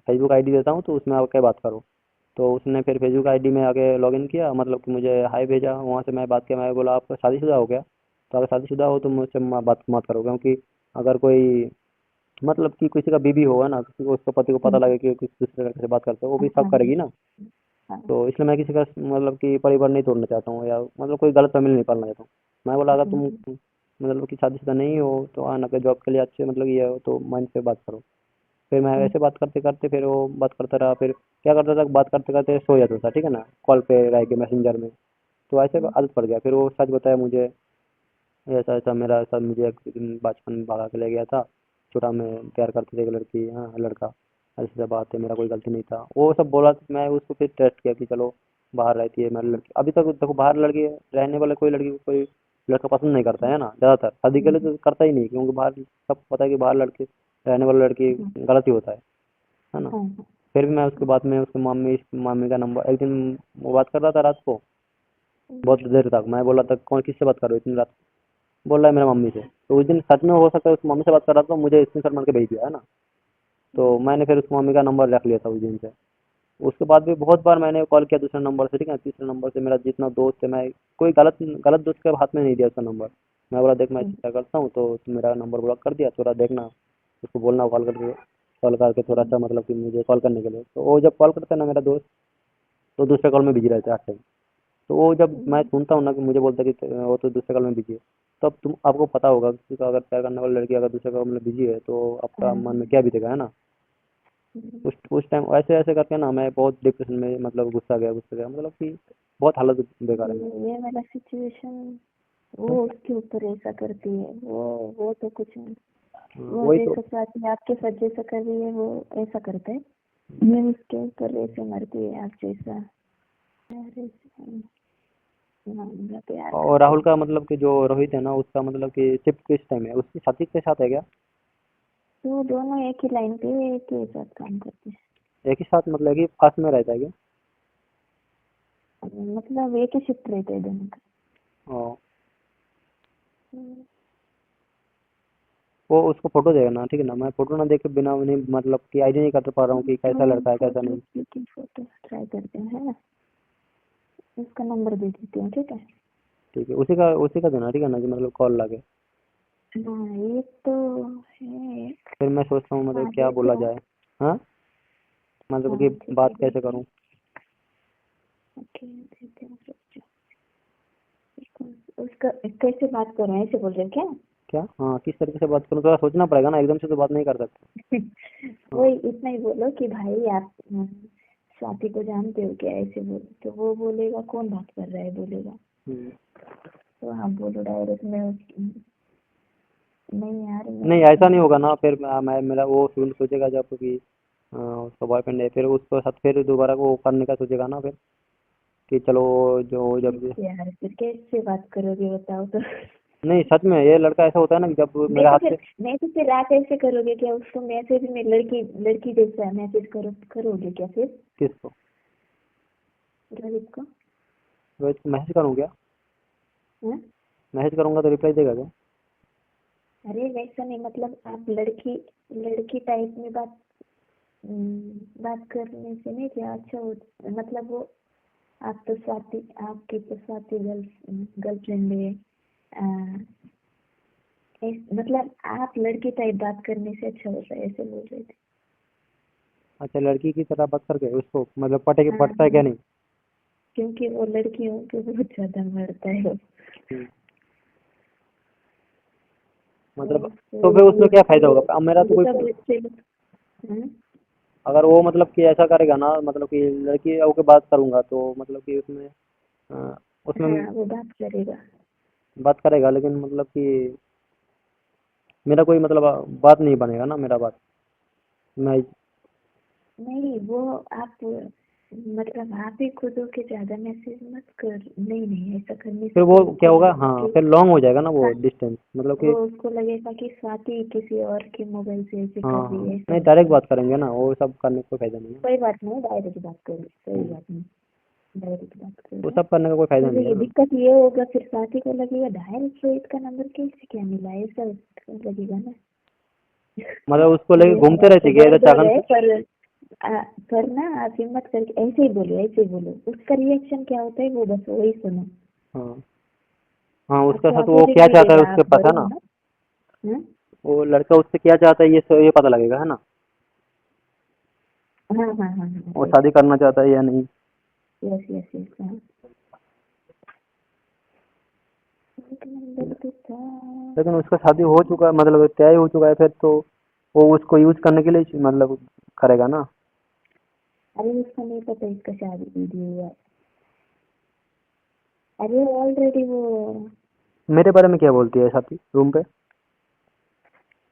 फेसबुक आईडी देता हूँ तो उसमें आके बात करो। तो उसने फिर फेसबुक आईडी में आके लॉगिन किया, मतलब कि मुझे हाय भेजा, वहाँ से मैं बात किया। मैं बोला आप शादीशुदा हो क्या? तो अगर शादीशुदा हो तो मुझसे बात मत करो, क्योंकि अगर कोई मतलब कि किसी का बीवी होगा ना, किसी को उसके पति को पता लगे कि किसी दूसरे लड़के से बात करते हो, वो भी शक हाँ करेगी ना। हाँ तो इसलिए मैं किसी का मतलब कि परिवार नहीं तोड़ना चाहता हूँ, या मतलब कोई गलत फैमिली नहीं पालना चाहता हूँ। मैं बोला अगर तुम मतलब कि शादीशुदा नहीं हो तो आना के जॉब के लिए अच्छे मतलब ये हो तो मन से बात करो। फिर मैं ऐसे बात करते करते फिर वो बात करता रहा। फिर क्या करता था, बात करते करते सो जाता था, ठीक है ना, कॉल पे रह के मैसेंजर में। तो ऐसे आदत पड़ गया। फिर वो सच बताया मुझे, ऐसा ऐसा मेरा साथ मुझे एक दिन बचपन में भगा के ले गया था, छोटा में प्यार करते थे एक लड़की, हाँ लड़का, ऐसी सब बात है, मेरा कोई गलती नहीं था, वो सब बोला। तो मैं उसको फिर टेस्ट किया कि चलो बाहर रहती है मेरी लड़की। अभी तक देखो बाहर लड़की रहने वाले कोई लड़की को कोई लड़का पसंद नहीं करता है ना, ज़्यादातर शादी के लिए तो करता ही नहीं, क्योंकि बाहर सब पता है कि बाहर लड़के रहने वाला लड़की गलत ही होता है ना। हाँ फिर भी मैं उसके बाद में उसकी मम्मी का नंबर, एक दिन वो बात कर रहा था रात को बहुत देर तक। मैं बोला था कौन किससे बात कर रहे हो इतनी रात? बोल रहा है मेरा मम्मी से। तो उस दिन सच में हो सकता है उस मम्मी से बात कर रहा था, मुझे स्क्रीनशॉट मार के भेज दिया है ना। तो मैंने फिर उस मम्मी का नंबर रख लिया था उस दिन से। उसके बाद भी बहुत बार मैंने कॉल किया दूसरे नंबर से, ठीक है, तीसरे नंबर से। मेरा जितना दोस्त है, मैं कोई गलत गलत दोस्त के हाथ में नहीं दिया उसका नंबर। मैं बोला देख मैं क्या करता हूँ, तो मेरा नंबर ब्लॉक कर दिया, थोड़ा देखना, उसको बोलना कॉल करके थोड़ा सा मतलब कि मुझे कॉल करने के लिए। तो वो जब कॉल करता है ना मेरा दोस्त, तो दूसरे कॉल में बिजी रहता है हर टाइम। तो वो जब मैं सुनता हूँ ना कि मुझे बोलता है कि वो तो दूसरे कॉल में बिजी है, तब आपको पता होगा किसी का अगर प्यार करने वाली लड़की अगर दूसरे कॉल में बिजी है तो आपका मन में क्या बीतेगा, है ना। उस टाइम ऐसे ऐसे करके ना मैं बहुत डिप्रेशन में, मतलब गुस्सा गया मतलब कि बहुत हालत बेकार है मेरी। ये वाला सिचुएशन, वो उसके ऊपर ऐसा करती है, वो तो कुछ नहीं। वो वही तो। जैसा स्वाति आपके साथ जैसा कर रही है वो ऐसा करता है, ये उसके ऊपर ऐसे मरती है आप जैसा। अरे मामला प्यार और करते राहुल हैं। का मतलब कि जो रोहित है ना, उसका मतलब कि शिफ्ट किस टाइम है, उसकी साथी के साथ है क्या? तो दोनों एक ही लाइन पे एक ही साथ काम करते एक ही साथ मतलब कि पास में रहता है क्या? हैं, मतलब एक ही शिफ्ट रहता है दोनों का। और वो उसको फोटो देगा ना, ठीक है ना, मैं फोटो ना देख के बिना नहीं मतलब कि आइडिया नहीं कर पा रहा हूँ कि कैसा लड़का है कैसा नहीं। फोटो ट्राई करते हैं, है ना। उसका नंबर दे देती हूँ, ठीक है। ठीक है, उसी का देना, ठीक है ना, जो मतलब कॉल लगे। हाँ ये तो है। फिर मैं सोचता हूँ मतलब हाँ क्या देती बोला हूँ। जाए। हाँ, मतलब कि हाँ ठीक है बात कैसे देती हूँ। करूँ? ओके देती हूँ, रुक जाओ। उसका कैसे बात कर रहे हैं ऐसे बोल रहे हैं क्या? क्या, हाँ किस तरीके से बात करूँ, थोड़ा सोचना पड़ेगा ना, एकदम से तो बात नहीं कर सकते। हाँ। वही इतना ही बोलो कि भाई आप स्वाति को जानते हो क्या, ऐसे बोलो तो वो बोलेगा कौन बात कर रहा है बोलेगा। हम्म। तो आप बोलो डायरेक्ट में नहीं यार नहीं मैं ऐसा नहीं होगा ना, फिर मैं मेरा वो सोचेगा जब कि उसका बॉयफ्रेंड है, फिर उसको साथ फिर दोबारा वो करने का सोचेगा ना, फिर कि चलो जो जब यार फिर कैसे बात करोगे बताओ तो। नहीं सच में ये लड़का ऐसा होता है ना कि जब मेरे हाथ से। नहीं तो फिर आप ऐसे करोगे क्या, उसको मैसेज में लड़की लड़की जैसा मैसेज करोगे क्या फिर किसको? रोहित को? मैसेज करूँ क्या? हाँ? मैसेज करूँगा तो रिप्लाई देगा क्या? अरे वैसा नहीं, मतलब आप लड़की लड़की टाइप में बात करने से नहीं क्या अच्छा हो, मतलब वो आप तो स्वाति, आपकी तो स्वाति गर्लफ्रेंड है। मतलब आप लड़की टाइप बात करने से अच्छा होता है, ऐसे बोल रहे थे। अच्छा, लड़की की तरह बात करके उसको मतलब हाँ पटता है क्या हाँ, नहीं? क्योंकि वो लड़कियों को बहुत ज्यादा मरता है वो। हम्म, और मतलब उसको तो फिर उसमें क्या फायदा वो होगा? अब मेरा तो कोई, सब बच्चे लोग। हाँ? अगर वो मतलब कि ऐसा करेगा ना, मतलब कि लड़की के बात करूँगा तो मतलब कि उसमें उसमें हाँ वो बात करेगा। बात करेगा, लेकिन मतलब कि मेरा कोई मतलब बात नहीं बनेगा ना, मेरा बात मैं। नहीं वो आप, मतलब आप ही खुद हो के ज्यादा मैसेज मत कर। नहीं नहीं, ऐसा करने फिर से वो फिर क्या उसको होगा, लगेगा हाँ कि फिर लॉन्ग हो जाएगा ना वो हाँ, डिस्टेंस, मतलब वो कि उसको लगेगा कि स्वाति किसी और के मोबाइल से ऐसे हाँ कर रही हाँ, है, ऐसा नहीं हो डायरेक्ट बात जाएगा। करेंगे ना, वो सब करने का कोई फायदा नहीं है। कोई बात नहीं, डायरेक्ट बात करो, कोई हम्म, बात नहीं, डायरेक्ट बात वो करो। सब करने का कोई फायदा फिर नहीं है ये ना। दिक्कत ये होगा, फिर स्वाति को लगेगा डायरेक्ट रोहित का नंबर कैसे क्या मिला, ऐसा लगेगा ना। मतलब उसको लेके अरे घूमते हमारे रहते तो क्या इधर दर्द हो चाकन गए, से? पर ना आप हिम्मत करके ऐसे ही बोलो, ऐसे ही बोलो, उसका रिएक्शन क्या होता है वो बस वही सुनो। हाँ हाँ, उसका आपको साथ वो क्या अपोजिट ही चाहता है देगा, उसके आप पास है डरो ना, मत। हाँ वो लड़का उससे क्या चाहता है ये पता लगेगा है ना, हाँ हाँ हाँ हाँ, वो राइट। शादी करना चाहता है या नहीं। यस यस यस, हाँ। एक नंबर पे था। लेकिन उसका शादी हो चुका है, मतलब तय हो चुका है, फिर तो वो उसको यूज करने के लिए मतलब करेगा ना। अरे उसको नहीं पता इसका शादी वीडियो हुआ है। अरे ऑलरेडी मेरे बारे में क्या बोलती है साथी रूम पे?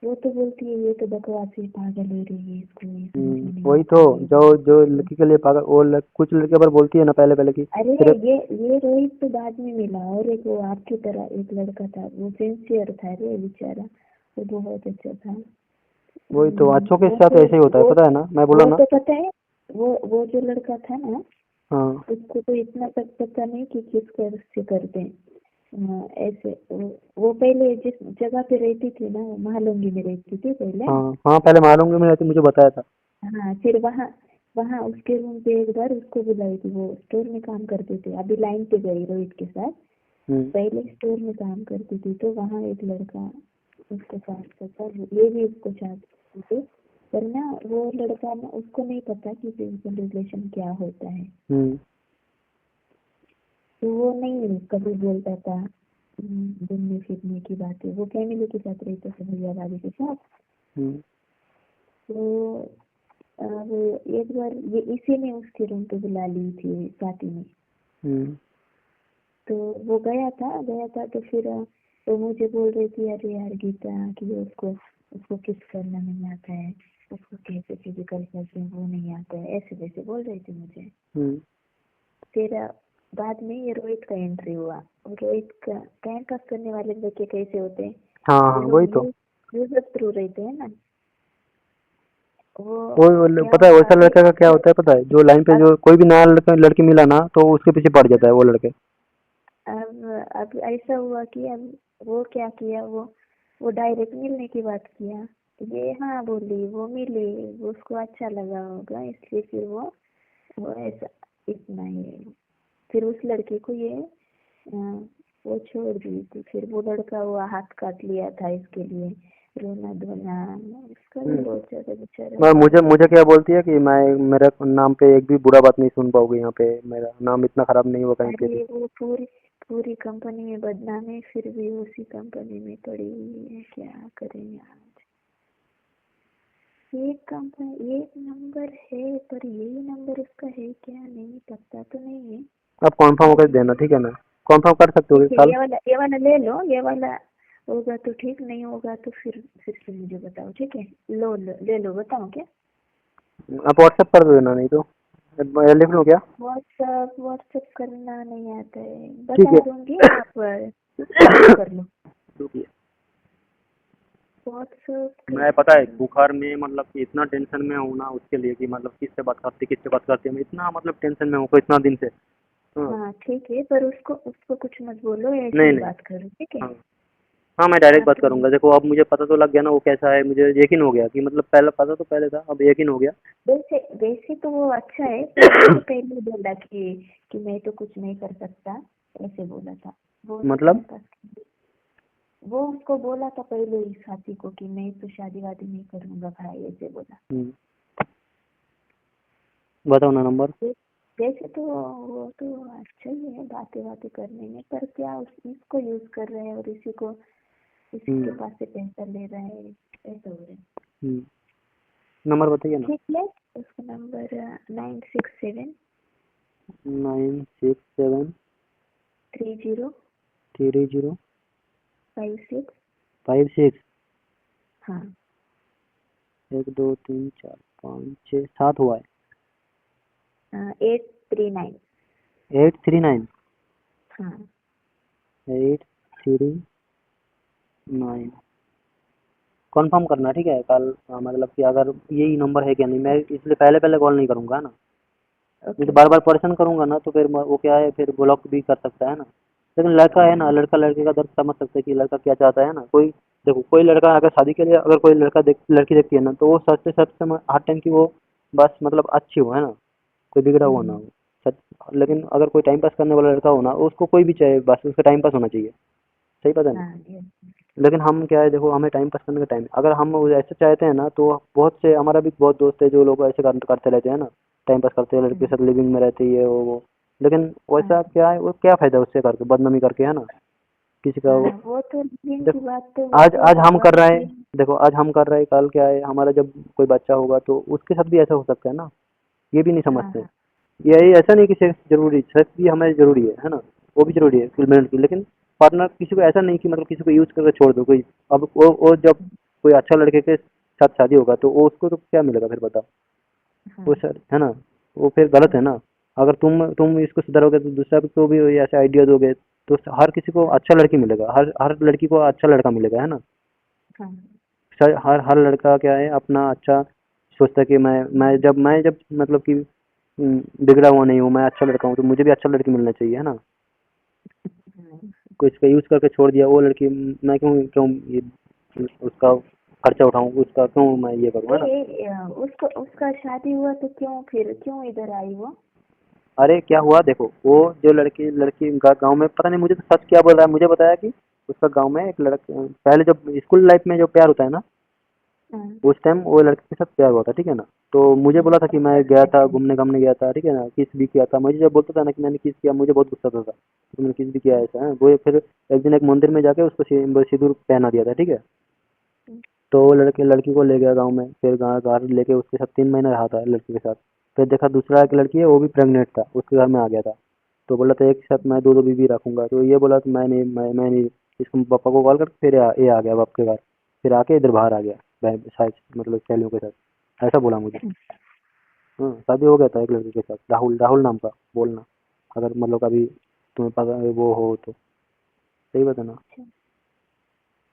वो तो बोलती है ये तो बकवास है, पागल है रे, ये इसको ये समझ में नहीं वही तो, आता है, जो जो वो। लड़की के लिए पागल, वो कुछ लड़के पर बोलती है ना पहले पहले की अरे सिर्फ। ये रोहित तो बाद में मिला, और एक वो आपकी तरह एक लड़का था, वो सिंसियर था रे बेचारा, वो बहुत अच्छा था। वही तो, अच्छों के वो साथ तो ऐसे ही होता है, पता है ना, मैं बोला वो ना। तो पता है, वो जो लड़का था ना, हाँ उसको तो इतना तक पता नहीं कि किस कर से करते हैं। ऐसे वो पहले जिस जगह पे रहती थी ना, वो महालुंगी में रहती थी पहले। हाँ हाँ, पहले मालूम नहीं थी, मुझे बताया था। हाँ फिर वहाँ वहाँ उसके रूम पे एक बार उसको बुलाई थी, वो स्टोर में काम करते थे, अभी लाइन पे गई रोहित के साथ। हम्म पहले स्टोर में काम करती थी, तो वहाँ एक लड़का उसको चाहता था, ये भी उसको चाहते थे। पर ना वो लड़का ना, उसको नहीं पता कि फिजिकल रिलेशन क्या होता है, हम्म तो वो नहीं कभी बोलता था। घूमने फिरने की बातें, वो फैमिली के साथ रहते थे, भैया भाभी के साथ। हम्म तो वो एक बार ये इसी ने उसके रूम पे बुला ली थी स्वाति ने। हम्म तो वो गया था तो फिर तो मुझे बोल रही थी, अरे यार गीता कि उसको उसको किस करना नहीं आता है, उसको कैसे फिजिकल करते हैं वो नहीं आता है, ऐसे वैसे बोल रही थी मुझे। हम्म फिर बाद में ये रोहित का एंट्री हुआ, और रोहित का टाइम पास करने वाले लड़के कैसे होते हैं, हाँ हाँ, जो वही लोग तो। यूजर थ्रू रहते हैं ना, वो क्या पता है हुआ वैसा अभी। लड़का का क्या होता है, पता है, जो लाइन पे अब जो कोई भी नया लड़का लड़की मिला ना तो उसके पीछे पड़ जाता है वो लड़के। अब ऐसा हुआ कि अब वो क्या किया, वो डायरेक्ट मिलने की बात किया। ये हाँ बोली, वो मिली, वो उसको अच्छा लगा होगा, इसलिए फिर वो ऐसा इतना ही है। फिर उस लड़के को ये वो छोड़ दी थी, फिर वो लड़का वो हाथ काट लिया था इसके लिए, रोना धोना, उसका भी बहुत ज्यादा बेचारा मगर वो मुझे था। मुझे क्या बोलती है कि मैं, मेरे नाम पे एक भी बुरा बात नहीं सुन पाओगे यहाँ पे, मेरा नाम इतना खराब नहीं हुआ कहीं पे भी। अरे वो पूरी पूरी कंपनी में बदनाम है, फिर भी उसी कंपनी में पड़ी हुई है, क्या करें यार। एक कंपनी एक नंबर है, पर यही नंबर उसका है क्या नहीं पता तो नहीं है। आप कॉन्फर्म होकर देना, ठीक है ना? कॉन्फर्म कर सकते हो ठीक इस है, साल? ये वाला ले लो, ये वाला होगा तो ठीक, नहीं होगा तो फिर से मुझे बताओ, ठीक है। ले लो, बताओ क्या। आप व्हाट्सएप कर देना, नहीं तो या लिख लो क्या? व्हाट्सएप करना नहीं आता है, ठीक बता है। दूंगी, आप टाइप कर लो। रुकिए। व्हाट्सएप मैं, कैसे पता है, करना। बुखार में मतलब कि इतना टेंशन में हूँ ना उसके लिए कि मतलब किससे बात करती मैं इतना मतलब टेंशन में हूँ को इतना दिन से। हाँ हाँ ठीक है, पर उसको उसको कुछ मत बोलो, ऐसे नहीं ही नहीं। बात करो, ठीक है। हाँ हाँ, मैं डायरेक्ट बात आप करूंगा। देखो अब मुझे पता तो लग गया ना वो कैसा है, मुझे यकीन हो गया कि मतलब पहले पता तो पहले था, अब यकीन हो गया। वैसे वैसे तो वो अच्छा है, पर उसको पहले ही बोला कि मैं तो कुछ नहीं कर सकता, ऐसे बोला था वो मतलब टाइम पास। वो उसको बोला था पहले ही साथी को कि मैं तो शादी वादी नहीं करूंगा भाई, ऐसे बोला। हम्म, बताओ ना नंबर। वैसे तो वो तो अच्छा ही है बातें बातें करने में, पर क्या इसको यूज कर रहे हैं और इसी के हम्म पास से पैसा ले रहा है, ऐसा हो रहा है। हम्म, नंबर बताइए ना। ठीक है, उसका नंबर 967 967 30 30 56। 56। हाँ 1 2 3 4 5 6 7 हुआ है। 839। 839। हाँ 839 कंफर्म करना, ठीक है कल। मतलब कि अगर यही नंबर है क्या नहीं, मैं इसलिए पहले पहले कॉल नहीं करूंगा, है ना। नहीं तो ओके बार ओके। बार परेशान करूंगा ना तो फिर वो क्या है, फिर ब्लॉक भी कर सकता है ना। लेकिन लड़का है ना, लड़का लड़के का दर्द समझ सकता है कि लड़का क्या चाहता है ना। कोई देखो, कोई लड़का अगर शादी के लिए अगर कोई लड़की देखती है ना, तो वो सच से सच से हर टाइम की वो बस मतलब अच्छी हो, है ना। कोई बिगड़ा हुआ ना हम्म, हो। सच। लेकिन अगर कोई टाइम पास करने वाला लड़का हो ना, उसको कोई भी चाहे, बस उसका टाइम पास होना चाहिए। सही पता है ना। हाँ ये। लेकिन हम क्या है, देखो हमें टाइम पास करने का टाइम, अगर हम ऐसे चाहते हैं ना तो बहुत से हमारा भी बहुत दोस्त है जो लोग ऐसे करते रहते हैं ना। टाइम पास करते हैं, लड़के के हम्म, साथ लिविंग में रहती है वो। लेकिन हाँ वैसा क्या है, वो क्या फायदा उससे करके, बदनामी करके, है ना। किसी का हाँ, वो तो दिन की देखो, बात तो वो आज तो आज हम भगवान कर रहे हैं। की। देखो आज हम कर रहे हैं, कल क्या है हमारा जब कोई बच्चा होगा तो उसके साथ भी ऐसा हो सकता है ना। ये भी नहीं हाँ समझते। हाँ यही ऐसा नहीं कि सेक्स जरूरी, सेक्स भी हमें जरूरी है ना। वो भी जरूरी है फिल्म की, लेकिन पार्टनर किसी को ऐसा नहीं कि मतलब किसी को यूज करके छोड़ दो कोई। अब वो जब कोई अच्छा लड़के के साथ शादी होगा तो वो उसको तो क्या मिलेगा फिर बताओ। वो हाँ सर है ना। वो फिर गलत है ना। अगर तुम इसको सुधारोगे तो दूसरा को भी ऐसे आइडिया दोगे तो हर किसी को अच्छा लड़की मिलेगा, हर हर लड़की को अच्छा लड़का मिलेगा, है ना। हाँ सर हर हर लड़का क्या है अपना अच्छा सोचता है कि मैं जब मतलब कि बिगड़ा हुआ नहीं हूँ, मैं अच्छा लड़का हूँ, तो मुझे भी अच्छा लड़की मिलना चाहिए, है ना। हाँ। कोई इसका यूज करके छोड़ दिया वो लड़की, मैं क्यों क्यों ये उसका खर्चा उठाऊं, उसका क्यों मैं ये करूँ, है ना। उसको उसका शादी हुआ तो क्यों इधर आई वो? अरे क्या हुआ देखो, वो जो लड़की लड़की गांव में, पता नहीं मुझे तो सच क्या बोल रहा है, मुझे बताया कि उसका गांव में एक लड़का, पहले जब स्कूल लाइफ में जो प्यार होता है ना, हाँ उस टाइम वो लड़के के साथ प्यार हुआ था, ठीक है ना। तो मुझे बोला था कि मैं गया था घूमने घामने गया था, ठीक है ना, किस भी किया था। मुझे जब बोलता था ना कि मैंने किस किया, मुझे बहुत गुस्सा आता था कि मैंने किस भी किया ऐसा है। वो फिर एक दिन एक मंदिर में जाके उसको सिंदूर पहना दिया था, ठीक है। तो वो लड़के लड़की को ले गया गाँव में, फिर घर लेके उसके साथ 3 महीना रहा था लड़की के साथ। फिर देखा दूसरा एक लड़की है वो भी प्रेग्नेंट था, उसके घर में आ गया था। तो बोला था एक साथ मैं दो दो बीवी रखूंगा, तो ये बोला कि मैं नहीं। इसको पापा को कॉल करके फिर ये आ गया बाप के घर। फिर आके इधर बाहर आ गया, शायद मतलब सहेलियों के साथ, ऐसा बोला मुझे। हाँ शादी हो गया था एक लड़के के साथ, राहुल राहुल नाम का। बोलना अगर मतलब कभी तुम्हें पता वो हो तो सही बताना। अच्छा।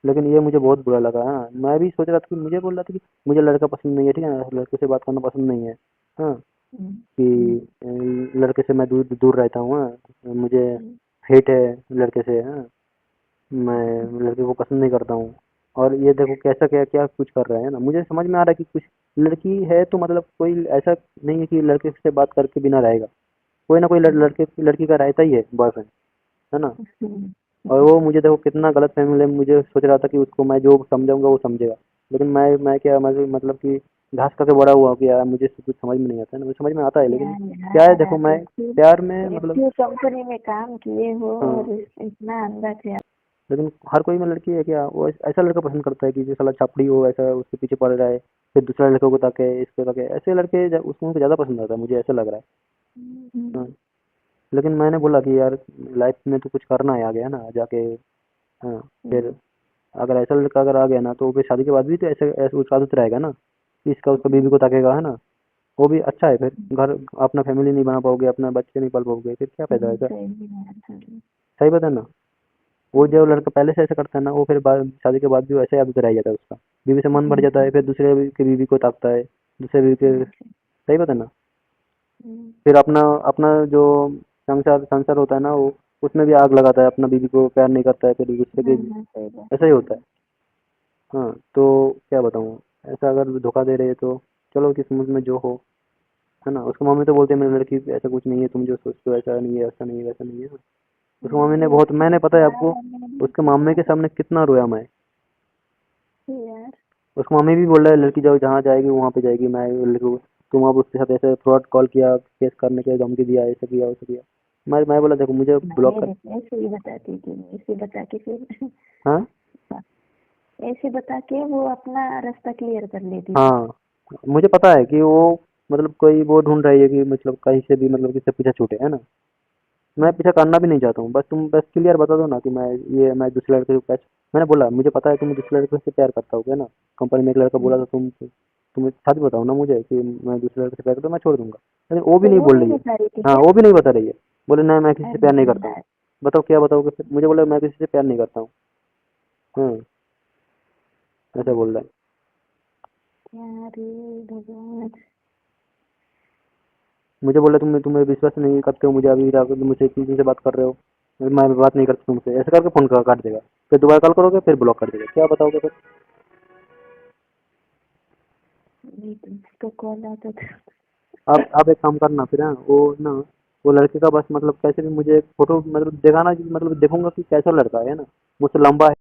लेकिन ये मुझे बहुत बुरा लगा। हाँ मैं भी सोच रहा था कि मुझे बोल रहा था कि मुझे लड़का पसंद नहीं है, ठीक है ना, लड़के से बात करना पसंद नहीं है। हाँ हम्म, कि लड़के से मैं दूर दूर रहता हूँ, हाँ मुझे हम्म, हेट है लड़के से, हाँ मैं लड़के को पसंद नहीं करता हूँ। और ये देखो कैसा क्या क्या कुछ कर रहा है ना, मुझे समझ में आ रहा है कि कुछ लड़की है तो मतलब कोई ऐसा नहीं है कि लड़के से बात करके बिना रहेगा। कोई ना कोई लड़के लड़की का रहता ही है बॉयफ्रेंड, है ना। हम्म, और वो मुझे देखो कितना गलत फहमी है, मुझे सोच रहा था कि उसको मैं जो समझाऊंगा वो समझेगा। लेकिन मैं क्या मतलब कि घास खा के बड़ा हुआ कि यार मुझे कुछ समझ में नहीं आता है ना, मुझे समझ में आता है लेकिन क्या है यार देखो आप मैं प्यार में मतलब। एचक्यू कंपनी में काम किए हो हाँ और इतना अंदर से लेकिन हर कोई में लड़की है क्या, वो ऐसा लड़का पसंद करता है कि जो साला छापड़ी हो, ऐसा उसके पीछे पड़ रहा है, फिर दूसरा लड़कों को ताके इसको ताके, ऐसे लड़के उसको ज़्यादा पसंद आता है, मुझे ऐसा लग रहा है। हाँ लेकिन मैंने बोला कि यार लाइफ में तो कुछ करना है आगे, है ना जाके। हाँ फिर अगर ऐसा लड़का अगर आ गया ना तो फिर शादी के बाद भी तो ऐसे ऐसे उसका आदत रहेगा ना कि इसका उसका बीवी को ताकेगा, है ना। वो भी अच्छा है, फिर घर अपना फैमिली नहीं बना पाओगे, अपना बच्चे नहीं पाल पाओगे, फिर क्या फायदा है। सही है। सही बता ना। वो जो लड़का पहले से ऐसा करता है ना, वो फिर शादी के बाद भी वैसे ही आदत रह जाता है उसका। बीवी से मन भर जाता है, फिर दूसरे की बीवी को ताकता है, दूसरे बीवी के। सही बता ना। फिर अपना अपना जो संसार संसार होता है ना वो, उसमें भी आग लगाता है, अपना बीवी को प्यार नहीं करता है, फिर गुस्से के हाँ सही बात। ऐसा ही होता है। हाँ, तो क्या बताऊँ, ऐसा अगर धोखा दे रही है तो चलो किस्मत में जो हो, है ना। उसकी मम्मी तो बोलती है मेरी लड़की ऐसा कुछ नहीं है, तुम जो सोचते हो ऐसा नहीं है, ऐसा नहीं है, वैसा नहीं है। उसकी मम्मी ने बहुत, मैंने पता है आपको, उसके मामे के सामने कितना रोया मैं। यार उसकी मम्मी भी बोल रहा है लड़की जाओ जहाँ जाएगी वहाँ पे जाएगी, मैं लड़की को, तुम अब उसके साथ ऐसे फ्रॉड कॉल किया, केस करने के धमकी दिया, ऐसा किया वैसा किया। मैं बोला देखो मुझे ब्लॉक कर। मैं ऐसे ही बताती थी, ऐसे बता के फिर हाँ ऐसे बता के वो अपना रास्ता क्लियर कर लेती थी। हाँ, मुझे पता है कि वो मतलब कोई वो ढूंढ रही है कि मतलब कहीं से भी मतलब किससे पीछा छूटे, है ना। मैं पीछा करना भी नहीं चाहता हूँ, बस तुम बस क्लियर बता दो ना कि मैं दूसरे लड़के को कैसे। मैंने बोला मुझे पता है तुम दूसरे लड़के से प्यार करता होगे ना, कंपनी में एक लड़का बोला था तुम सच बताओ ना मुझे कि मैं दूसरे लड़के से प्यार करता हूँ, मैं छोड़ दूंगा। लेकिन वो भी तो नहीं वो बोल नहीं रही है। बता रही थी हाँ क्या? वो भी नहीं बता रही है, बोले नहीं मैं किसी से प्यार अरे नहीं करता हूँ। यार, बताओ क्या बताओगे फिर, मुझे बोला मैं किसी से प्यार नहीं करता हूँ। हम्म, ऐसा बोल रहा है। यार ये भगवान। मुझे बोला तुम्हें विश्वास नहीं करते हो मुझे, अभी जाकर मुझसे किसी से बात कर रहे हो, मैं बात नहीं करता तुमसे, ऐसे करके फोन काट देगा। फिर दोबारा कॉल करोगे फिर ब्लॉक कर देगा, क्या बताओगे फिर। नहीं तो उसका कॉल आता था। आप एक काम करना फिर, हाँ वो ना, वो लड़के का बस मतलब कैसे भी मुझे फोटो मतलब दिखाना, मतलब देखूंगा कि कैसा लड़का है ना, मुझसे लंबा है।